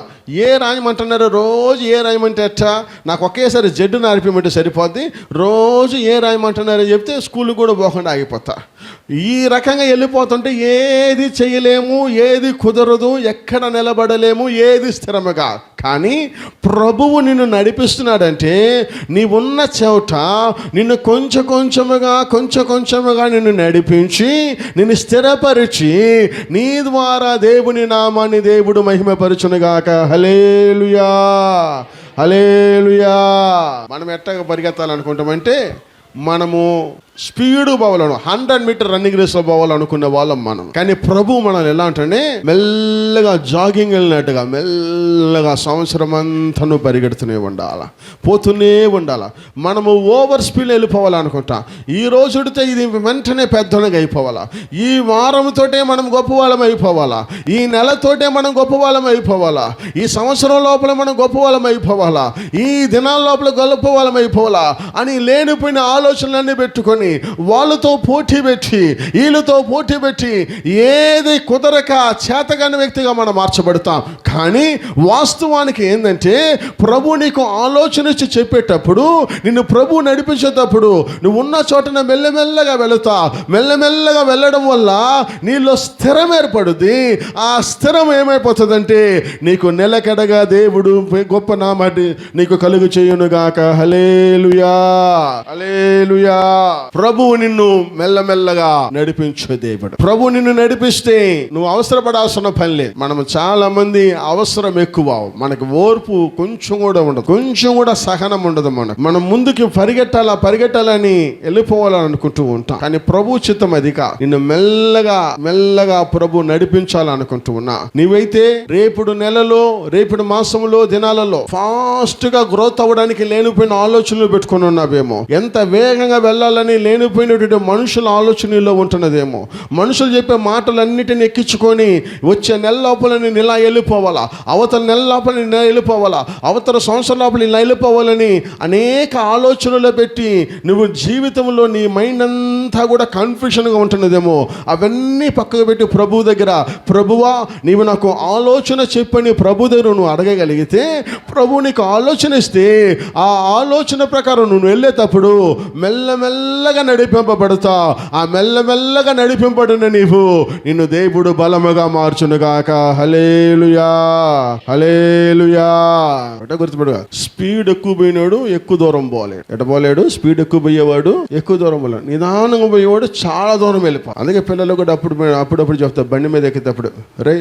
ఏ రాయమంటున్నారో రోజు ఏ రాయమంటే ఎట్టా, నాకు ఒకేసారి జడ్డు నారిపోయమంటే సరిపోద్ది, రోజు ఏ రాయమంటున్నారని చెప్తే స్కూల్కి కూడా పోకుండా ఆగిపోతా. ఈ రకంగా వెళ్ళిపోతుంటే ఏది చేయలేము, ఏది కుదరదు, ఎక్కడ నిలబడలేము, ఏది స్థిరముగా. కానీ ప్రభువు నిన్ను నడిపిస్తున్నాడంటే నీవున్న చోట నిన్ను కొంచెం కొంచెముగా నిన్ను నడిపించి నిన్ను స్థిరపరిచి నీ ద్వారా దేవుని నామాన్ని దేవుడు మహిమపరచునుగాక. హల్లెలూయా, హల్లెలూయా. మనం ఎట్టగా పరిగెత్తాలనుకుంటామంటే మనము స్పీడు పోవాలను, 100 మీటర్ రన్నింగ్ రేస్లో పోవాలనుకునే వాళ్ళం మనం. కానీ ప్రభు మనల్ని ఎలా అంటే మెల్లగా జాగింగ్ వెళ్ళినట్టుగా మెల్లగా సంవత్సరం అంతా నువ్వు పరిగెడుతూనే ఉండాలి, పోతూనే ఉండాలి. మనము ఓవర్ స్పీడ్ వెళ్ళిపోవాలనుకుంటాం. ఈ రోజుడితే ఇది వెంటనే పెద్దగా అయిపోవాలా, ఈ వారంతోటే మనం గొప్పవాళ్ళం అయిపోవాలా, ఈ నెలతోటే మనం గొప్పవాళ్ళం అయిపోవాలా, ఈ సంవత్సరం లోపల మనం గొప్పవాళ్ళం అయిపోవాలా, ఈ దినాల లోపల గొప్పవాళ్ళం అయిపోవాలా అని లేనిపోయిన ఆలోచనలన్నీ పెట్టుకొని వాళ్ళతో పోటీ పెట్టి వీళ్ళతో పోటీ పెట్టి ఏది కుదరక చేతగాని వ్యక్తిగా మనం మార్చబడతాం. కానీ వాస్తవానికి ఏంటంటే ప్రభు నీకు ఆలోచన ఇచ్చి చెప్పేటప్పుడు, నిన్ను ప్రభు నడిపించేటప్పుడు నువ్వు ఉన్న చోటన మెల్లమెల్లగా వెళుతా. మెల్లమెల్లగా వెళ్ళడం వల్ల నీలో స్థిరం ఏర్పడుద్ది. ఆ స్థిరం ఏమైపోతుందంటే నీకు నెలకడగా దేవుడు గొప్ప నామాన్ని నీకు కలుగు చేయునుగాక. హల్లెలూయా, హల్లెలూయా. ప్రభువు నిన్ను మెల్లమెల్లగా నడిపించే దేవుడు. ప్రభు నిన్ను నడిపిస్తే నువ్వు అవసరపడాల్సిన పని లేదు. మనం చాలా మంది అవసరం ఎక్కువ, మనకి ఓర్పు కొంచెం కూడా ఉండదు, కొంచెం కూడా సహనం ఉండదు. మనం ముందుకి పరిగెట్టాలని వెళ్ళిపోవాలని అనుకుంటూ ఉంటాం. కానీ ప్రభు చిత్తం అది కాదు. నిన్ను మెల్లగా ప్రభు నడిపించాలనుకుంటూ ఉన్నా. నీవైతే రేపుడు నెలలో, రేపుడు మాసంలో, దినాలలో ఫాస్ట్ గా గ్రోత్ అవ్వడానికి లేనిపోయిన ఆలోచనలు పెట్టుకుని ఉన్నావేమో, ఎంత వేగంగా వెళ్ళాలని లేనిపోయినటువంటి మనుషుల ఆలోచనలో ఉంటున్నదేమో, మనుషులు చెప్పే మాటలన్నిటిని ఎక్కించుకొని వచ్చే నెల లోపల నేను ఇలా వెళ్ళిపోవాలా, అవతల నెల లోపల నేను వెళ్ళిపోవాలా, అవతల సంవత్సరం లోపల ఇలా వెళ్ళిపోవాలని అనేక ఆలోచనలు పెట్టి నువ్వు జీవితంలో నీ మైండ్ అంతా కూడా కన్ఫ్యూషన్గా ఉంటున్నదేమో, అవన్నీ పక్కకు పెట్టి ప్రభు దగ్గర, ప్రభువా నీవు నాకు ఆలోచన చెప్పని ప్రభు దగ్గర నువ్వు అడగగలిగితే ప్రభు నీకు ఆలోచన ఇస్తే ఆ ఆలోచన ప్రకారం నువ్వు వెళ్ళేటప్పుడు మెల్లమెల్లగా నడిపింపబడతా. ఆ మెల్లమెల్లగా నడిపింపబడిన నిన్ను దేవుడు బలముగా మార్చునుగాక. హల్లెలూయా, హల్లెలూయా. అంటే గుర్తుపెట్టుగా, స్పీడ్ ఎక్కువ పోయినాడు ఎక్కువ దూరం పోలేడు. ఎట పోలేడు, స్పీడ్ ఎక్కువ పోయేవాడు ఎక్కువ దూరం పోలేడు, నిదానంగా పోయేవాడు చాలా దూరం వెళ్ళిపో. అందుకే పిల్లలు కూడా అప్పుడప్పుడు చెప్తా, బండి మీద ఎక్కేటప్పుడు రే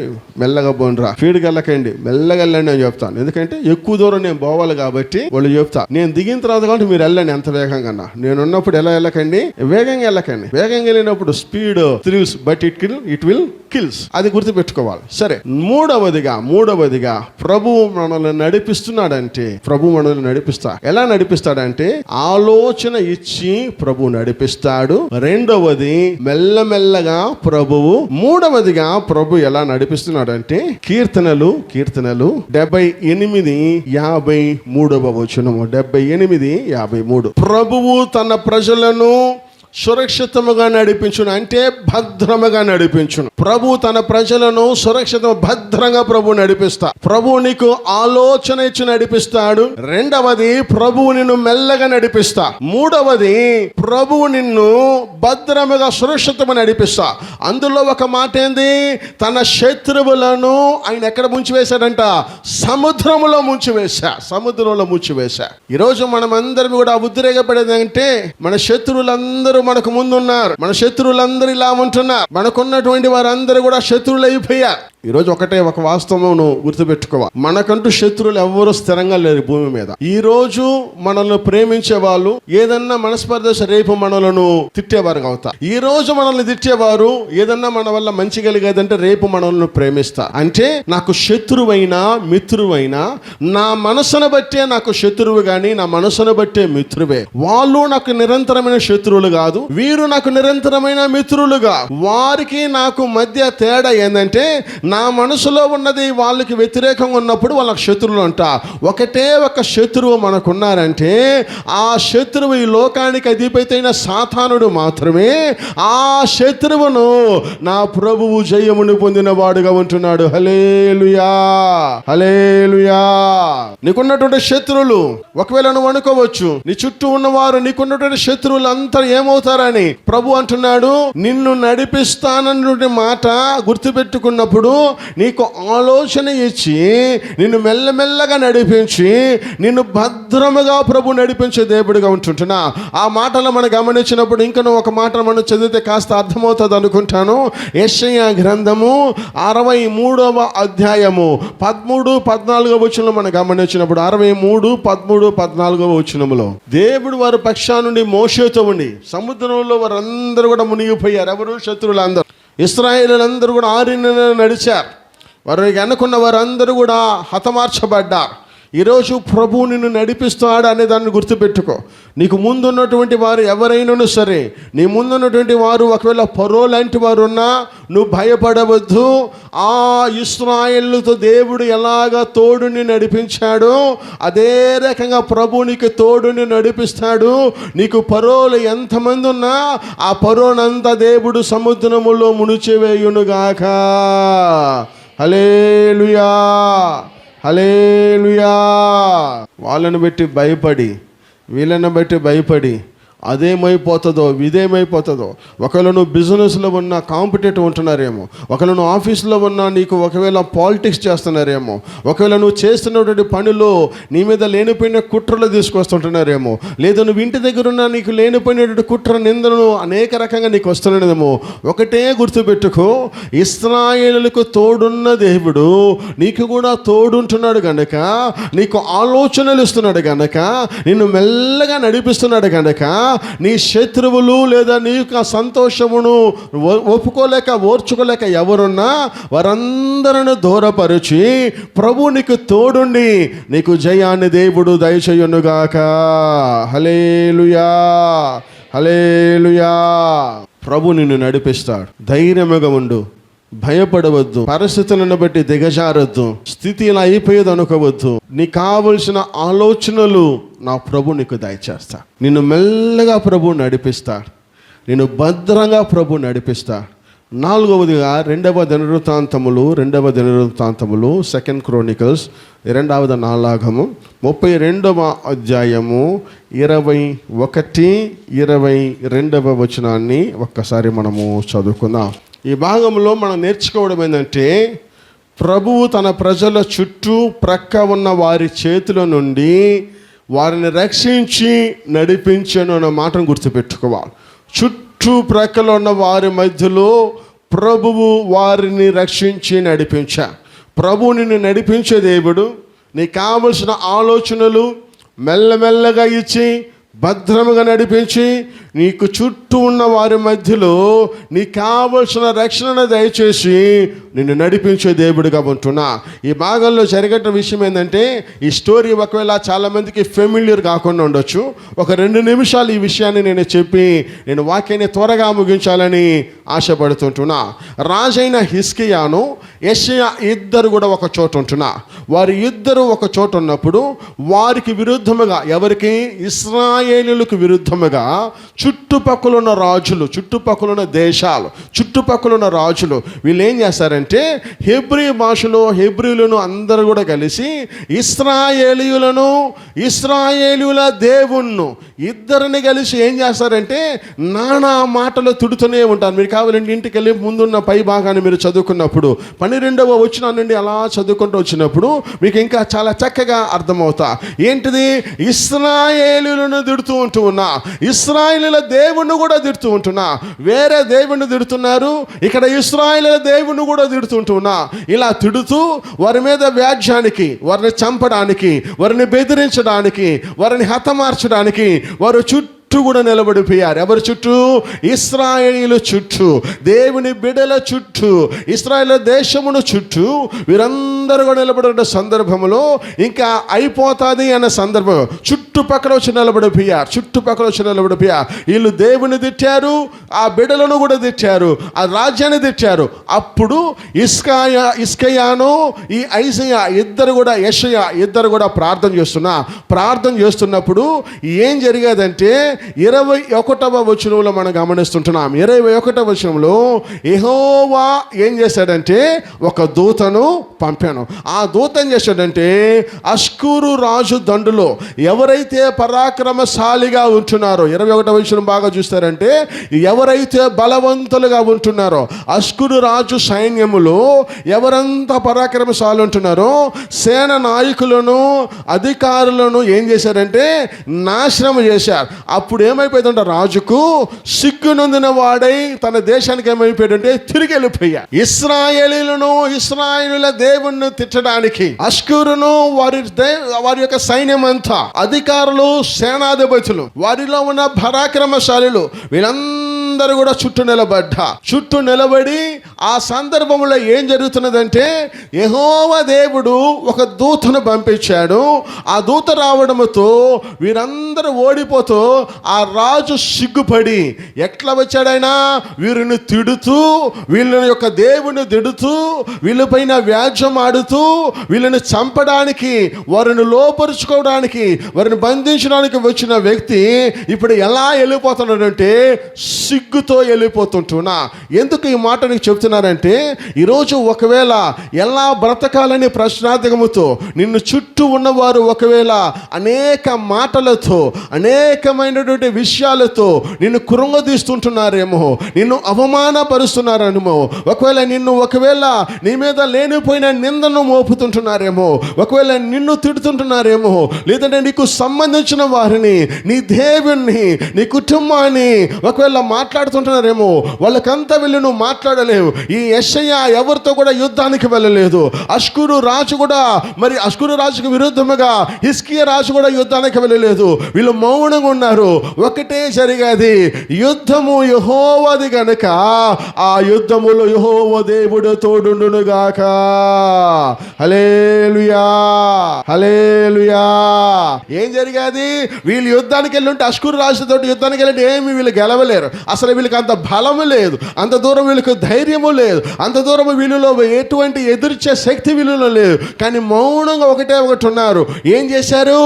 మెల్లగా పోండిరా, స్పీడ్కి వెళ్ళకండి, మెల్లగా వెళ్ళండి అని చెప్తాను. ఎందుకంటే ఎక్కువ దూరం నేను పోవాలి కాబట్టి వాళ్ళు చెప్తా. నేను దిగిన తర్వాత కాబట్టి మీరు వెళ్ళండి ఎంత వేగంగా. నేను ఉన్నప్పుడు ఎలా వెళ్ళకండి, వేగంగా వెళ్ళకండి. వేగంగా వెళ్ళినప్పుడు speed thrills but it will kills. అది గుర్తుపెట్టుకోవాలి. సరే, మూడవదిగా ప్రభువు మనల్ని నడిపిస్తున్నాడంటే, ప్రభు మనల్ని ఎలా నడిపిస్తాడంటే ఆలోచన ఇచ్చి ప్రభు నడిపిస్తాడు. రెండవది మెల్లమెల్లగా ప్రభువు. మూడవదిగా ప్రభు ఎలా నడిపిస్తున్నాడంటే కీర్తనలు 78:53 ప్రభువు తన ప్రజలను సురక్షితముగా నడిపించును, అంటే భద్రముగా నడిపించును. ప్రభు తన ప్రజలను భద్రంగా ప్రభు నడిపిస్తా. ప్రభు నీకు ఆలోచన ఇచ్చి నడిపిస్తాడు. రెండవది, ప్రభువు నిన్ను మెల్లగా నడిపిస్తా. మూడవది, ప్రభువు నిన్ను భద్రముగా సురక్షితము నడిపిస్తా. అందులో ఒక మాట ఏంది, తన శత్రువులను ఆయన ఎక్కడ ముంచివేశాడంట, సముద్రంలో ముంచివేశా. ఈరోజు మనం అందరం కూడా ఉద్రేకపడేది అంటే మన శత్రువులందరూ మనకు ముందున్నారు, మన శత్రువులందరూ ఇలా ఉంటున్నారు, మనకున్నటువంటి వారందరూ కూడా శత్రువులు అయిపోయారు. ఈరోజు ఒక వాస్తవం నువ్వు గుర్తుపెట్టుకోవాలి. మనకంటూ శత్రువులు ఎవ్వరూ స్థిరంగా లేరు భూమి మీద. ఈ రోజు మనల్ని ప్రేమించే వాళ్ళు ఏదన్నా మనస్పర్ధ రేపు మనలను తిట్టేవారు అవుతారు. ఈ రోజు మనల్ని తిట్టేవారు ఏదన్నా మన వల్ల మంచి కలిగేదంటే రేపు మనల్ని ప్రేమిస్తారు. అంటే నాకు శత్రువైనా మిత్రువైనా నా మనసును బట్టే నాకు శత్రువు గాని నా మనసును బట్టే మిత్రువే. వాళ్ళు నాకు నిరంతరమైన శత్రువులు కాదు, వీరు నాకు నిరంతరమైన మిత్రులుగా. వారికి నాకు మధ్య తేడా ఏంటంటే నా మనసులో ఉన్నది వాళ్ళకి వ్యతిరేకంగా ఉన్నప్పుడు వాళ్ళకి శత్రువులు అంట. ఒకటే ఒక శత్రువు మనకున్నారంటే ఆ శత్రువు ఈ లోకానికి అధిపతి అయిన సాతానుడు మాత్రమే. ఆ శత్రువును నా ప్రభువు జయమును పొందిన వాడుగా ఉంటున్నాడు. హల్లెలూయా, హల్లెలూయా. నీకున్నటువంటి శత్రువులు ఒకవేళ నువ్వు అనుకోవచ్చు నీ చుట్టూ ఉన్నవారు నీకున్నటువంటి శత్రువులు అంతా ఏమవుతారని. ప్రభు అంటున్నాడు నిన్ను నడిపిస్తానన్నటువంటి మాట గుర్తుపెట్టుకున్నప్పుడు నీకు ఆలోచన ఇచ్చి నిన్ను మెల్లమెల్లగా నడిపించి నిన్ను భద్రముగా ప్రభు నడిపించే దేవుడిగా ఉంటుంటున్నా. ఆ మాటలు మనం గమనించినప్పుడు ఇంకా ఒక మాట మనం చదివితే కాస్త అర్థమవుతుంది అనుకుంటాను. యెషయా గ్రంథము 63వ అధ్యాయము 13-14 వచనం మనం గమనించినప్పుడు 63, 13, 14 వచనములో దేవుడు వారి పక్షా నుండి మోషేతో ఉండి సముద్రంలో వారందరూ కూడా మునిగిపోయారు. ఎవరు? శత్రువులందరూ. ఇశ్రాయేలీయులందరూ కూడా ఆరిన నడిచారు. వారికి అనుకున్న వారందరూ కూడా హతమార్చబడ్డారు. ఈరోజు ప్రభువు నిన్ను నడిపిస్తాడు అనే దాన్ని గుర్తుపెట్టుకో. నీకు ముందున్నటువంటి వారు ఎవరైనా సరే, నీ ముందున్నటువంటి వారు ఒకవేళ ఫరో లాంటి వారు ఉన్నా నువ్వు భయపడవద్దు. ఆ ఇశ్రాయేలుతో దేవుడు ఎలాగ తోడుని నడిపించాడో అదే రకంగా ప్రభు నీకు తోడుని నడిపిస్తాడు. నీకు ఫరోలు ఎంతమంది ఉన్నా ఆ ఫరోనంతా దేవుడు సముద్రములో మునిచివేయునుగాక. హల్లెలూయా, హల్లెలూయా. వాళ్ళని బట్టి భయపడి వీళ్ళని బట్టి భయపడి అదేమైపోతుందో ఇదేమైపోతుందో. ఒకవేళ నువ్వు బిజినెస్లో ఉన్నా కాంపిటేటివ్ ఉంటున్నారేమో, ఒకవేళ నువ్వు ఆఫీస్లో ఉన్నా నీకు ఒకవేళ పాలిటిక్స్ చేస్తున్నారేమో, ఒకవేళ నువ్వు చేస్తున్నటువంటి పనిలో నీ మీద లేనిపోయిన కుట్రలు తీసుకొస్తుంటున్నారేమో, లేదా నువ్వు ఇంటి దగ్గర ఉన్నా నీకు లేనిపోయినటువంటి కుట్ర నిందను అనేక రకంగా నీకు వస్తున్నదేమో. ఒకటే గుర్తుపెట్టుకో, ఇశ్రాయేలులకు తోడున్న దేవుడు నీకు కూడా తోడుంటున్నాడు గనక, నీకు ఆలోచనలు ఇస్తున్నాడు గనక, నిన్ను మెల్లగా నడిపిస్తున్నాడు గనక నీ శత్రువులు లేదా నీ యొక్క సంతోషమును ఒప్పుకోలేక ఓర్చుకోలేక ఎవరున్నా వారందరిని దూరపరిచి ప్రభు నీకు తోడుండి నీకు జయాన్ని దేవుడు దయచేయునుగాక. హల్లెలూయా, హల్లెలూయా. ప్రభు నిన్ను నడిపిస్తాడు. ధైర్యముగా ఉండు, భయపడవద్దు, పరిస్థితులను బట్టి దిగజారొద్దు, స్థితి ఇలా అయిపోయేది అనుకోవద్దు. నీకు కావలసిన ఆలోచనలు నా ప్రభు నీకు దయచేస్తా. నిన్ను మెల్లగా ప్రభు నడిపిస్తా, నిన్ను భద్రంగా ప్రభు నడిపిస్తా. 4వదిగా 2వ దినవృత్తాంతములు 2 క్రోనికల్స్ 2వ నాలాగము 32వ అధ్యాయము 21, 22 వచనాన్ని ఒక్కసారి మనము చదువుకుందాం. ఈ భాగంలో మనం నేర్చుకోవడం ఏంటంటే ప్రభువు తన ప్రజల చుట్టూ ప్రక్క ఉన్న వారి చేతుల నుండి వారిని రక్షించి నడిపించను అన్న మాటను గుర్తుపెట్టుకోవాలి. చుట్టూ ప్రక్కలో ఉన్న వారి మధ్యలో ప్రభువు వారిని రక్షించి నడిపించా. ప్రభువు నిన్ను నడిపించే దేవుడు నీకు కావలసిన ఆలోచనలు మెల్లమెల్లగా ఇచ్చి భద్రముగా నడిపించి నీకు చుట్టూ ఉన్న వారి మధ్యలో నీకు కావలసిన రక్షణను దయచేసి నిన్ను నడిపించే దేవుడిగా ఉంటున్నా. ఈ భాగంలో జరిగేట విషయం ఏంటంటే ఈ స్టోరీ ఒకవేళ చాలామందికి ఫెమిలియర్ కాకుండా ఉండొచ్చు. ఒక 2 నిమిషాలు ఈ విషయాన్ని నేను చెప్పి నేను వాక్యాన్ని త్వరగా ముగించాలని ఆశపడుతుంటున్నా. రాజైన హిజ్కియాను యెషయా ఇద్దరు కూడా ఒక చోట ఉంటున్నా. వారి ఇద్దరు ఒక చోట ఉన్నప్పుడు వారికి విరుద్ధముగా, ఎవరికి? ఇశ్రాయేలీయులకు విరుద్ధముగా చుట్టుపక్కల ఉన్న రాజులు, చుట్టుపక్కల ఉన్న దేశాలు, చుట్టుపక్కల ఉన్న రాజులు వీళ్ళు ఏం చేస్తారంటే హెబ్రీ భాషలో హెబ్రీలను అందరూ కూడా కలిసి ఇశ్రాయేలీయుల దేవుణ్ణు ఇద్దరిని కలిసి ఏం చేస్తారంటే నానా మాటలు తుడుతూనే ఉంటారు. మీరు కావాలంటే ఇంటికి వెళ్ళి ముందున్న పై భాగాన్ని మీరు చదువుకున్నప్పుడు 12వ వచనం నుండి అలా చదువుకుంటూ వచ్చినప్పుడు మీకు ఇంకా చాలా చక్కగా అర్థమవుతా. ఏంటిది? ఇశ్రాయేలీయులను తిడుతూ ఉంటూ ఉన్నా. ఇశ్రాయేలు ఇశ్రాయేలీల దేవుణ్ణి కూడా తిడుతూ ఉంటున్నా. వేరే దేవుణ్ణి తిడుతున్నారు, ఇక్కడ ఇశ్రాయేలీల దేవుణ్ణి కూడా తిడుతుంటున్నా. ఇలా తిడుతూ వారి మీద వ్యాజ్యానికి, వారిని చంపడానికి, వారిని బెదిరించడానికి, వారిని హతమార్చడానికి వారు చుట్టూ కూడా నిలబడిపోయారు. ఎవరి చుట్టూ? ఇశ్రాయేలీయుల చుట్టూ, దేవుని బిడ్డల చుట్టూ, ఇశ్రాయేలు దేశమును చుట్టూ వీరందరూ కూడా నిలబడిన సందర్భంలో ఇంకా అయిపోతుంది అన్న సందర్భం చుట్టుపక్కల వచ్చి నిలబడిపోయారు. వీళ్ళు దేవుని తిట్టారు, ఆ బిడ్డలను కూడా తిట్టారు, ఆ రాజ్యాన్ని తిట్టారు. అప్పుడు ఇస్కయాను ఈ ఐసయా యెషయా ఇద్దరు కూడా ప్రార్థన చేస్తున్నప్పుడు ఏం జరిగేదంటే 21వ వచనంలో మనం గమనిస్తుంటున్నాం. 21వ వచనంలో యెహోవా ఏం చేశాడంటే ఒక దూతను పంపాను. ఆ దూత ఏం చేశాడంటే అష్షూరు రాజు దండులో ఎవరైతే పరాక్రమశాలిగా ఉంటున్నారో, 21వ వచనం బాగా చూస్తారంటే ఎవరైతే బలవంతులుగా ఉంటున్నారో, అష్షూరు రాజు సైన్యములో ఎవరంతా పరాక్రమశాలి ఉంటున్నారో సేన నాయకులను అధికారులను ఏం చేశారంటే నాశనం చేశారు. అప్పుడు ఏమైపోయిందంటే రాజుకు సిగ్గు నొందిన వాడై తన దేశానికి ఏమైపోయాడంటే తిరిగి వెళ్ళిపోయా. ఇశ్రాయేలీల దేవుణ్ణి తిట్టడానికి అష్షూరును వారి యొక్క సైన్యం అంతా, అధికారులు, సేనాధిపతులు, వారిలో ఉన్న పరాక్రమశాలులు వీళ్ళందరూ కూడా చుట్టూ నిలబడి ఆ సందర్భంలో ఏం జరుగుతున్నదంటే యెహోవా దేవుడు ఒక దూతను పంపించాడు. ఆ దూత రావడంతో వీరందరూ ఓడిపోతూ ఆ రాజు సిగ్గుపడి ఎట్లా వచ్చాడైనా వీరిని తిడుతూ, వీళ్ళ యొక్క దేవుని తిడుతూ, వీళ్ళపైన వ్యాజ్యం ఆడుతూ, వీళ్ళని చంపడానికి, వారిని లోపరుచుకోవడానికి, వారిని బంధించడానికి వచ్చిన వ్యక్తి ఇప్పుడు ఎలా వెళ్ళిపోతున్నాడంటే సిగ్గుతో వెళ్ళిపోతుంటున్నా. ఎందుకు ఈ మాట నీకు చెప్తున్నారంటే ఈరోజు ఒకవేళ ఎలా బ్రతకాలని ప్రశ్నార్థకముతో నిన్ను చుట్టూ ఉన్నవారు ఒకవేళ అనేక మాటలతో, అనేకమైనటువంటి విషయాలతో నిన్ను కృంగదీస్తుంటున్నారేమో, నిన్ను అవమానపరుస్తున్నారేమో, ఒకవేళ నీ మీద లేనిపోయిన నిందను మోపుతుంటున్నారేమో, ఒకవేళ నిన్ను తిడుతుంటున్నారేమో, లేదంటే నీకు సంబంధించిన వారిని, నీ దేవుణ్ణి, నీ కుటుంబాన్ని ఒకవేళ మాట్లాడుతుంటున్నారేమో, వాళ్ళకంతా వెళ్ళి నువ్వు మాట్లాడలేవు. ఈ యెషయా ఎవరితో కూడా యుద్ధానికి వెళ్ళలేదు. అష్షూరు రాజుకు విరుద్ధముగా హిజ్కియా రాజు కూడా యుద్ధానికి వెళ్ళలేదు. వీళ్ళు మౌనంగా ఉన్నారు. ఒకటే జరిగేది, యుద్ధము యెహోవాది గనుక ఆ యుద్ధములో యెహోవా దేవుడు తోడుండునుగాక. హల్లెలూయా, హల్లెలూయా. ఏం జరిగేది? వీళ్ళు యుద్ధానికి వెళ్ళి ఉంటే, అష్షూరు రాజుతో యుద్ధానికి వెళ్ళి ఏమి వీళ్ళు గెలవలేరు. అసలు వీళ్ళకి అంత బలము లేదు, అంత దూరం వీళ్ళకి ధైర్యము లేదు, అంత దూరం వీళ్ళలో ఎటువంటి ఎదుర్చే శక్తి వీళ్ళలో లేదు. కానీ మౌనంగా ఒకటి ఉన్నారు. ఏం చేశారు?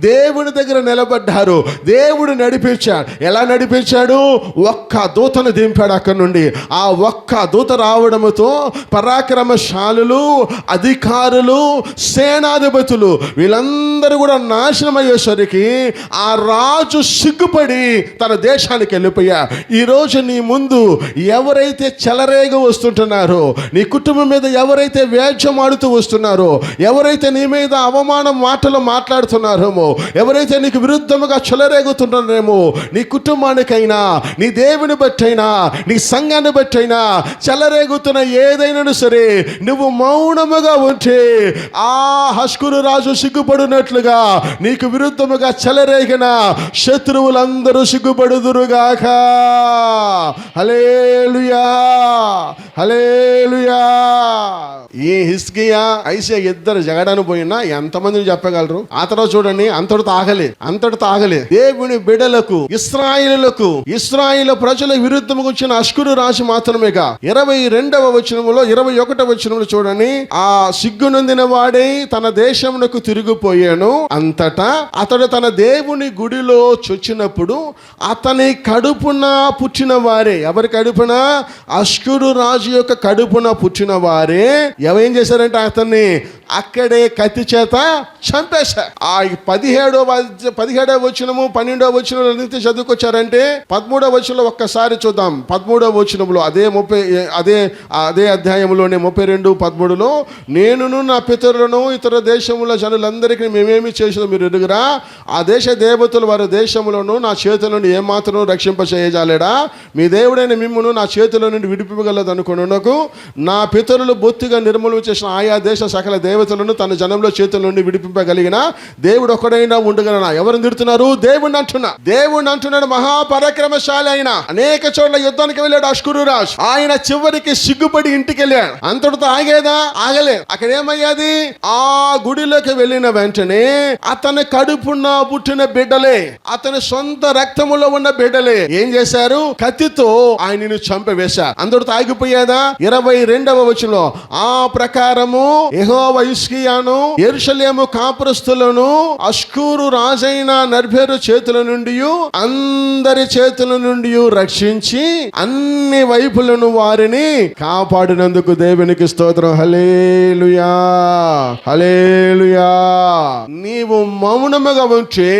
దేవుని దగ్గర నిలబడ్డారు. దేవుడు నడిపించాడు. ఎలా నడిపించాడు? ఒక్క దూతను దింపాడు అక్కడి నుండి. ఆ ఒక్క దూత రావడంతో పరాక్రమశాలులు, అధికారులు, సేనాధిపతులు వీళ్ళందరూ కూడా నాశనం అయ్యేసరికి ఆ రాజు సిగ్గుపడి తన దేశానికి వెళ్ళిపోయా. ఈరోజు నీ ముందు ఎవరైతే చెలరేగా వస్తుంటున్నారో, నీ కుటుంబం మీద ఎవరైతే వ్యాజ్యం ఆడుతూ వస్తున్నారో, ఎవరైతే నీ మీద అవమాన మాటలు మాట్లాడుతున్నారేమో, ఎవరైతే నీకు విరుద్ధముగా చెలరేగుతున్నారేమో, నీ కుటుంబానికైనా, నీ దేవుని బట్టైనా, నీ సంఘాన్ని బట్టైనా చెలరేగుతున్న ఏదైనా సరే నువ్వు మౌనముగా ఉంటే ఆ అష్షూరు రాజు సిగ్గుపడినట్లుగా నీకు విరుద్ధముగా చెలరేగిన శత్రువులందరూ సిగ్గుపడుదురుగాక. హల్లెలూయా, హల్లెలూయా. ఈ హిజ్కియా, ఐసయా ఇద్దరు జగడానికి పోయినా ఎంతమందిని చెప్పగలరు? ఆ తర్వాత చూడండి, అంతటితో ఆగలే. దేవుని బిడ్డలకు, ఇశ్రాయేలు ప్రజలకు విరుద్ధముగా వచ్చిన అష్షూరు రాజు మాత్రమేగా 22వ వచనంలో 21వ వచనంలో చూడండి, ఆ సిగ్గు నొందిన వాడై తన దేశమునకు తిరిగిపోయాను. అంతటా అతడు తన దేవుని గుడిలో చొచ్చినప్పుడు అతని కడుపున పుట్టిన వారే, ఎవరి కడుపున? అష్షూరు రాజు యొక్క కడుపున పుట్టిన వారే ఏం చేశారంటే అతన్ని అక్కడే కత్తి చేత చంపేశారు. ఆ 17వ వచనము 12వ వచనంలో నుంచి చదువుకొచ్చారంటే 13వ వచనంలో ఒక్కసారి చూద్దాం. 13వ వచనంలో అదే అధ్యాయంలోనే 32:13లో నేనును నా పితరులను ఇతర దేశముల జనులందరికీ మేమేమి చేసినా మీరు ఎరుగురా, ఆ దేశ దేవతలు వారి దేశములను నా చేతుల నుండి ఏమాత్రం రక్షింపచేయజాలేడా, మీ దేవుడైన మిమ్మును నా చేతుల నుండి విడిపించగలదు అనుకున్నకు నా పితరులు బొత్తిగా నిర్మూలన చేసిన ఆయా దేశ సకల దేవతలను తన జనంలో చేతుల నుండి విడిపింపగలిగిన దేవుడు ఒక్కడైనా ఉండగలనా. ఎవరిని తిడుతున్నారు? దేవుడిని అంటున్నాడు. మహాపరాక్రమశాలి ఆయన. అనేక చోట్ల యుద్ధానికి వెళ్ళాడు అష్షూరు రాజు. ఆయన చివరికి సిగ్గుపడి ఇంటికి వెళ్ళాడు. అంతటితో ఆగలే. అక్కడ ఏమయ్యాది? ఆ గుడిలోకి వెళ్ళిన వెంటనే అతని కడుపున పుట్టిన బిడ్డలే, అతని సొంత రక్తములో ఉన్న బిడ్డలే ఏం చేశారు? కత్తితో ఆయనను చంపవేశారు. అందరితో ఆగిపోయేదా? 22వ వచనంలో ఆ ప్రకారము యెహోవా హిజ్కియాను యెరూషలేము కాపురస్తులను అష్షూరు రాజైన నర్బేరు చేతుల నుండి అందరి చేతుల నుండి రక్షించి అన్ని వైపులను వారిని కాపాడినందుకు దేవునికి స్తోత్రం. హల్లెలూయా, హల్లెలూయా. నీవు మౌనముగా ఉంటే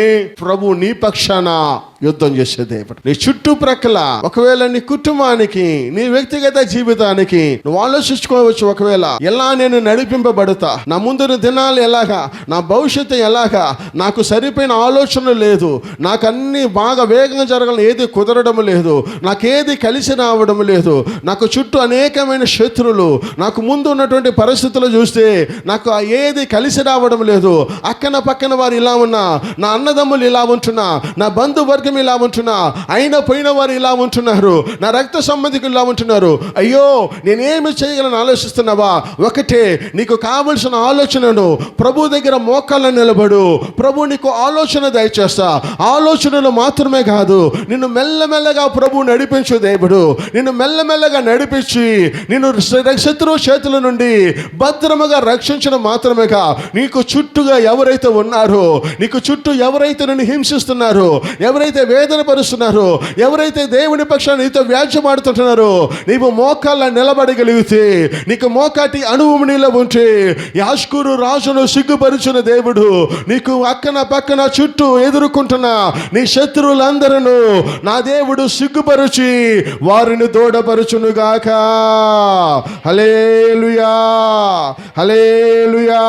ప్రభు నీ పక్షాన యుద్ధం చేసే దేవుడు. నీ చుట్టుప్రక్కల ఒకవేళ నీ కుటుంబానికి, నీ వ్యక్తిగత జీవితానికి నువ్వు ఆలోచించుకోవచ్చు. ఒకవేళ ఎలా నేను నడిపింపబడతా, నా ముందు దినాలు ఎలాగా, నా భవిష్యత్తు ఎలాగా, నాకు సరిపోయిన ఆలోచన లేదు, నాకు అన్ని బాగా వేగంగా జరగాలని ఏది కుదరడం లేదు, నాకేది కలిసి రావడం లేదు, నాకు చుట్టూ అనేకమైన శత్రువులు, నాకు ముందు ఉన్నటువంటి పరిస్థితులు చూస్తే నాకు ఏది కలిసి రావడం లేదు, అక్కన పక్కన వారు ఇలా ఉన్నా, నా అన్నదమ్ములు ఇలా ఉంటున్నా, నా బంధువర్గం ఇలా ఉంటున్నా, అయినా పోయిన వారు ఇలా ఉంటున్నారు, నా రక్త సంబంధికులు ఇలా ఉంటున్నారు, అయ్యో నేనేమి చేయగలను ఆలోచిస్తున్నావా? ఒకటే, నీకు కావలసిన ఆలోచనను ప్రభు దగ్గర మోకాళ్ళ నిలబడు. ప్రభు నీకు ఆలోచన దయచేస్తా. ఆలోచనలు మాత్రమే కాదు, నిన్ను మెల్లమెల్లగా ప్రభు నడిపించు దేవుడు. నిన్ను మెల్లమెల్లగా నడిపించి నిన్ను శత్రువు చేతుల నుండి భద్రముగా రక్షించడం మాత్రమేగా, నీకు చుట్టూగా ఎవరైతే ఉన్నారో, నీకు చుట్టూ ఎవరైతే నిన్ను హింసిస్తున్నారో, ఎవరైతే వేదన పరుస్తున్నారో, ఎవరైతే దేవుని పక్షాన్ని నీతో వ్యాజ్యమాడుతుంటున్నారో, నీవు మోకాళ్ళ నిలబడగలిగితే, నీకు మోకాటి అనుభవం నీలో ఉంటే, అష్షూరు రాజును సిగ్గుపరుచిన దేవుడు నీకు అక్కన పక్కన చుట్టూ ఎదుర్కొంటున్న నీ శత్రువులందరూ నా దేవుడు సిగ్గుపరుచి వారిని దూడపరుచునుగాక. హల్లెలూయా, హల్లెలూయా.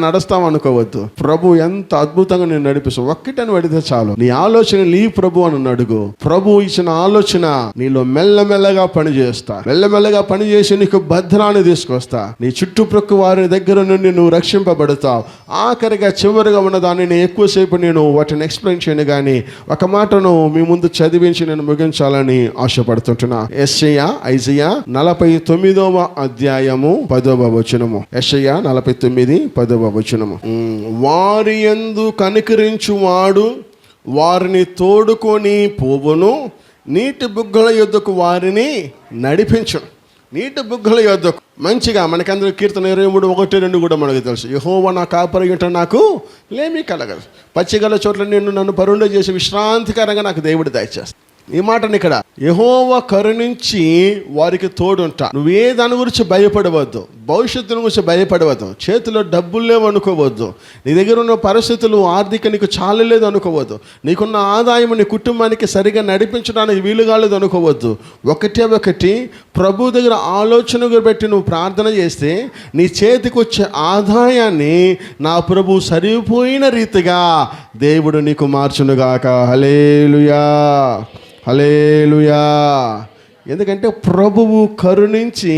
నడుస్తాం అనుకోవద్దు. ప్రభు ఎంత అద్భుతంగా నేను నడిపిస్తాను. ఒక్కటని అడిగితే చాలు, నీ ఆలోచన నీ ప్రభు అని అడుగు. ప్రభు ఇచ్చిన ఆలోచన నీలో మెల్లమెల్లగా పనిచేస్తా, మెల్లమెల్లగా పనిచేసి నీకు భద్రాన్ని తీసుకొస్తా. నీ చుట్టుప్రక్క వారి దగ్గర నుండి నువ్వు రక్షింపబడతావు. ఆఖరిగా చివరిగా ఉన్న దానిని ఎక్కువసేపు నేను వాటిని ఎక్స్ప్లెయిన్ చేయను, కానీ ఒక మాటను మీ ముందు చదివించి నేను ముగించాలని ఆశపడుతుంటున్నా. ఐజయా 49వ అధ్యాయము 10వ వచనము. యెషయా 49, 10వ వచనము. వారి యందు కనికరించువాడు వారిని తోడుకొని పోవును, నీటి బుగ్గల యొద్దకు వారిని నడిపించు. నీటి బుగ్గల యొద్దకు మంచిగా మనకందరూ కీర్తన 23:1-2 కూడా మనకు తెలుసు. యెహోవా నా కాపరియుట నాకు లేమి కలగదు, పచ్చిగల చోట్ల నన్ను పరుండ చేసి విశ్రాంతికరంగా నాకు దేవుడు దయచేస్తాడు. ఈ మాటని ఇక్కడ యెహోవా కరుణించి వారికి తోడుంటా. నువ్వే దాని గురించి భయపడవద్దు, భవిష్యత్తును గురించి భయపడవద్దు, చేతిలో డబ్బులు లేవు అనుకోవద్దు, నీ దగ్గర ఉన్న పరిస్థితులు ఆర్థిక నీకు చాలలేదు అనుకోవద్దు, నీకున్న ఆదాయం నీ కుటుంబానికి సరిగా నడిపించడానికి వీలుగాలేదు అనుకోవద్దు. ఒకటి ప్రభు దగ్గర ఆలోచన పెట్టి నువ్వు ప్రార్థన చేస్తే నీ చేతికి వచ్చే ఆదాయాన్ని నా ప్రభు సరిపోయిన రీతిగా దేవుడు నీకు మార్చునుగాక. హల్లెలూయా, హల్లెలూయా. ఎందుకంటే ప్రభువు కరుణించి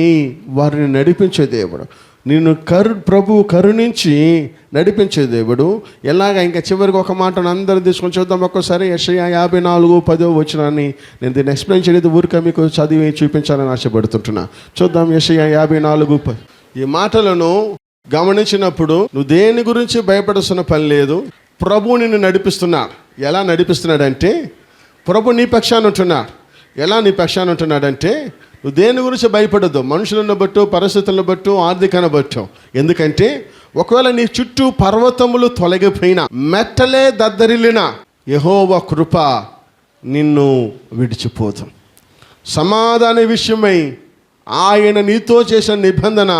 వారిని నడిపించే దేవుడు. నిన్ను ప్రభువు కరుణించి నడిపించే దేవుడు. ఎలాగా ఇంకా చివరికి ఒక మాటను అందరూ తీసుకొని చూద్దాం ఒక్కసారి. యెషయా 54:10 వచనాన్ని నేను దీన్ని ఎక్స్ప్లెయిన్ చేయలేదు, ఊరికే మీకు చదివి చూపించాలని ఆశపడుతుంటున్నా. చూద్దాం యెషయా 54:10. ఈ మాటలను గమనించినప్పుడు నువ్వు దేని గురించి భయపడుతున్న పని లేదు. ప్రభు నిన్ను నడిపిస్తున్నాడు. ఎలా నడిపిస్తున్నాడంటే, ప్రభు నీ పక్షాన ఉంటున్నాడు. ఎలా నీ పక్షాన ఉంటున్నాడంటే, నువ్వు దేని గురించి భయపడద్దు, మనుషులను బట్టు, పరిస్థితులను బట్టు, ఆర్థికాన్ని బట్టు. ఎందుకంటే ఒకవేళ నీ చుట్టూ పర్వతములు తొలగిపోయినా, మెట్టలే దద్దరిల్లినా, యెహోవా కృప నిన్ను విడిచిపోదు. సమాధాన విషయమై ఆయన నీతో చేసిన నిబంధన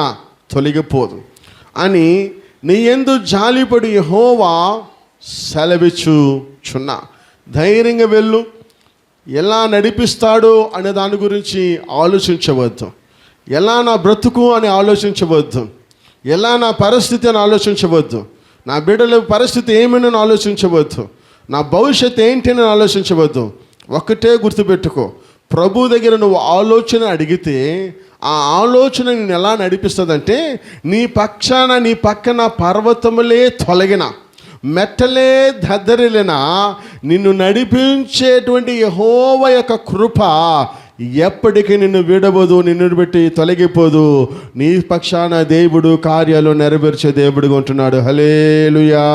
తొలగిపోదు. అని నీ యందు జాలిపడి యెహోవా సెలవిచ్చుచున్నా. ధైర్యంగా వెళ్ళు. ఎలా నడిపిస్తాడో అనే దాని గురించి ఆలోచించవద్దు. ఎలా నా బ్రతుకు అని ఆలోచించవద్దు. ఎలా నా పరిస్థితి అని ఆలోచించవద్దు. నా బిడ్డల పరిస్థితి ఏమైనా ఆలోచించవద్దు. నా భవిష్యత్తు ఏంటి అని ఆలోచించవద్దు. ఒక్కటే గుర్తుపెట్టుకో, ప్రభు దగ్గర నువ్వు ఆలోచన అడిగితే ఆ ఆలోచన నేను ఎలా నడిపిస్తుందంటే, నీ పక్కన పర్వతములే తొలగిన, మెట్టలే దద్దరిల్లిన, నిన్ను నడిపించేటువంటి యెహోవా యొక్క కృప ఎప్పటికీ నిన్ను విడవదు, నిన్ను బట్టి తొలగిపోదు. నీ పక్షాన దేవుడు కార్యాలు నెరవేర్చే దేవుడుగా ఉంటున్నాడు. హల్లెలూయా,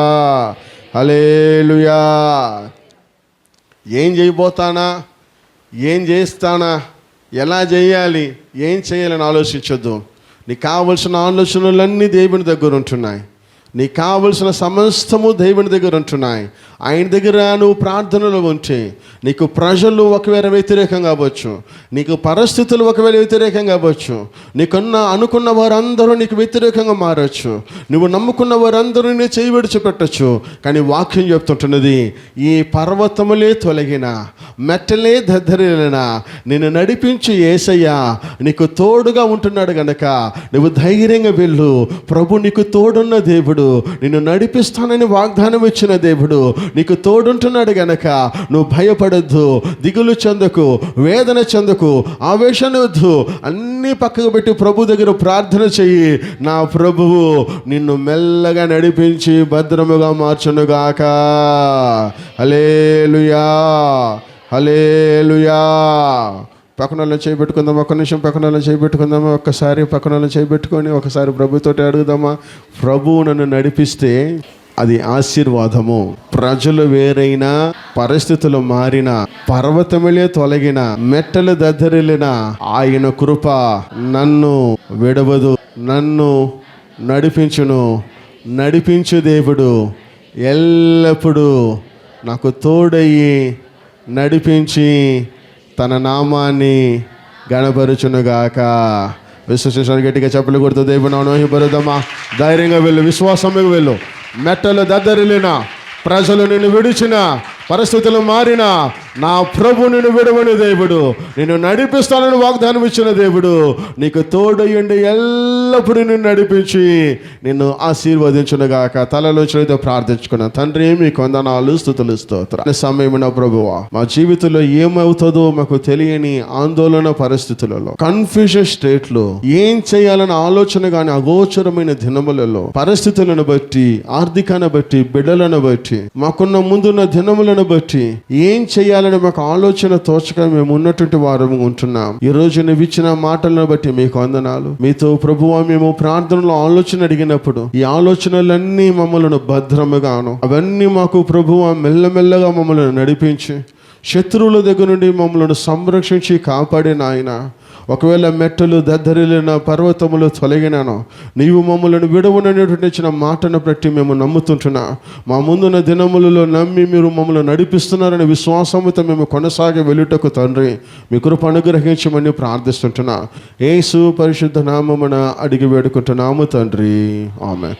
హల్లెలూయా. ఏం చేయబోతానా, ఏం చేస్తానా, ఎలా చేయాలి, ఏం చేయాలని ఆలోచించొద్దు. నీకు కావలసిన ఆలోచనలన్నీ దేవుని దగ్గర ఉంటున్నాయి. నీకు కావలసిన సమస్తము దేవుని దగ్గర ఉంటున్నాయి. ఆయన దగ్గర నువ్వు ప్రార్థనలో ఉంటే నీకు ప్రజలు ఒకవేళ వ్యతిరేకంగా అవ్వచ్చు, నీకు పరిస్థితులు ఒకవేళ వ్యతిరేకంగా అవ్వచ్చు, అనుకున్న వారందరూ నీకు వ్యతిరేకంగా మారచ్చు, నువ్వు నమ్ముకున్న వారందరూ నీ చేయి విడిచిపెట్టచ్చు. కానీ వాక్యం చెప్తుంటున్నది, ఈ పర్వతములే తొలగిన, మెట్టలే దద్దరిల్లిన, నిన్ను నడిపించి యేసయ్య నీకు తోడుగా ఉంటున్నాడు గనక నువ్వు ధైర్యంగా వెళ్ళు. ప్రభు నీకు తోడున్న దేవుడు, నిన్ను నడిపిస్తానని వాగ్దానం ఇచ్చిన దేవుడు నీకు తోడుంటున్నాడు గనక నువ్వు భయపడొద్దు, దిగులు చెందకు, వేదన చెందకు, ఆవేశం వద్దు. అన్నీ పక్కకు పెట్టి ప్రభు దగ్గర ప్రార్థన చెయ్యి. నా ప్రభువు నిన్ను మెల్లగా నడిపించి భద్రముగా మార్చునుగాక. హల్లెలూయా, హల్లెలూయా. పక్కనలో చేయబెట్టుకుందాం. ఒక్క నిమిషం పక్కనలో చేయబెట్టుకుందామా? ఒక్కసారి పక్కనలో చేయబెట్టుకొని ఒకసారి ప్రభుతోటి అడుగుదామా? ప్రభువు నన్ను నడిపిస్తే అది ఆశీర్వాదము. ప్రజలు వేరైనా, పరిస్థితులు మారిన, పర్వతములే తొలగిన, మెట్టలు దద్దరిల్లిన, ఆయన కృప నన్ను విడవదు, నన్ను నడిపించును. నడిపించు దేవుడు ఎల్లప్పుడూ నాకు తోడయ్యి నడిపించి తన నామాన్ని గణపరుచునుగాక. విశ్వసించడానికి గట్టిగా చెప్పలు కొడుతూ దేవుని అనుభవిద్దామా? ధైర్యంగా వెళ్ళు, విశ్వాసంగా వెళ్ళు. మెట్టలు దద్దరిల్లిన, ప్రజలు నిన్ను విడిచిన, పరిస్థితులు మారిన, నా ప్రభు నిన్ను విడవని దేవుడు, నిన్ను నడిపిస్తానని వాగ్దానం ఇచ్చిన దేవుడు నీకు తోడయ్యండి, ఎల్లప్పుడూ నిన్ను నడిపించి నిన్ను ఆశీర్వదించునుగాక. తలలోచనతో ప్రార్థించుకున్నాను. తండ్రి మీకు వందనాలు, స్తుతులు, స్తోత్రాలు. సమయమున ప్రభువా, మా జీవితంలో ఏమవుతుందో మాకు తెలియని ఆందోళన పరిస్థితులలో, కన్ఫ్యూజన్ స్టేట్లో, ఏం చేయాలని ఆలోచన కానీ అగోచరమైన దినములలో, పరిస్థితులను బట్టి, ఆర్థికాన్ని బట్టి, బిడ్డలను బట్టి, మాకున్న ముందున్న దినములను బట్టి ఏం చేయాలని మాకు ఆలోచన తోచక మేము ఉన్నటువంటి వారము ఉంటున్నాం. ఈ రోజు నువ్వు ఇచ్చిన మాటలను బట్టి మీకు వందనాలు. మీతో ప్రభువా మేము ప్రార్థనలో ఆలోచన అడిగినప్పుడు ఈ ఆలోచనలన్నీ మమ్మల్ని భద్రముగాను, అవన్నీ మాకు ప్రభువా మెల్లమెల్లగా మమ్మల్ని నడిపించి శత్రువుల దగ్గర నుండి మమ్మల్ని సంరక్షించి కాపాడిన ఆయన, ఒకవేళ మెట్టలు దద్దరిల్లిన, పర్వతములు తొలగినాను, నీవు మమ్మల్ని విడవననేటువంటి ఇచ్చిన మాటను బట్టి మేము నమ్ముతుంటున్నా. మా ముందున్న దినములలో నమ్మి మీరు మమ్మల్ని నడిపిస్తున్నారనే విశ్వాసముతో మేము కొనసాగి వెళ్ళుటకు తండ్రి మీ కృప అనుగ్రహించమని ప్రార్థిస్తుంటున్నా. యేసు పరిశుద్ధ నామమున అడిగి వేడుకుంటున్నాము తండ్రి, ఆమేన్.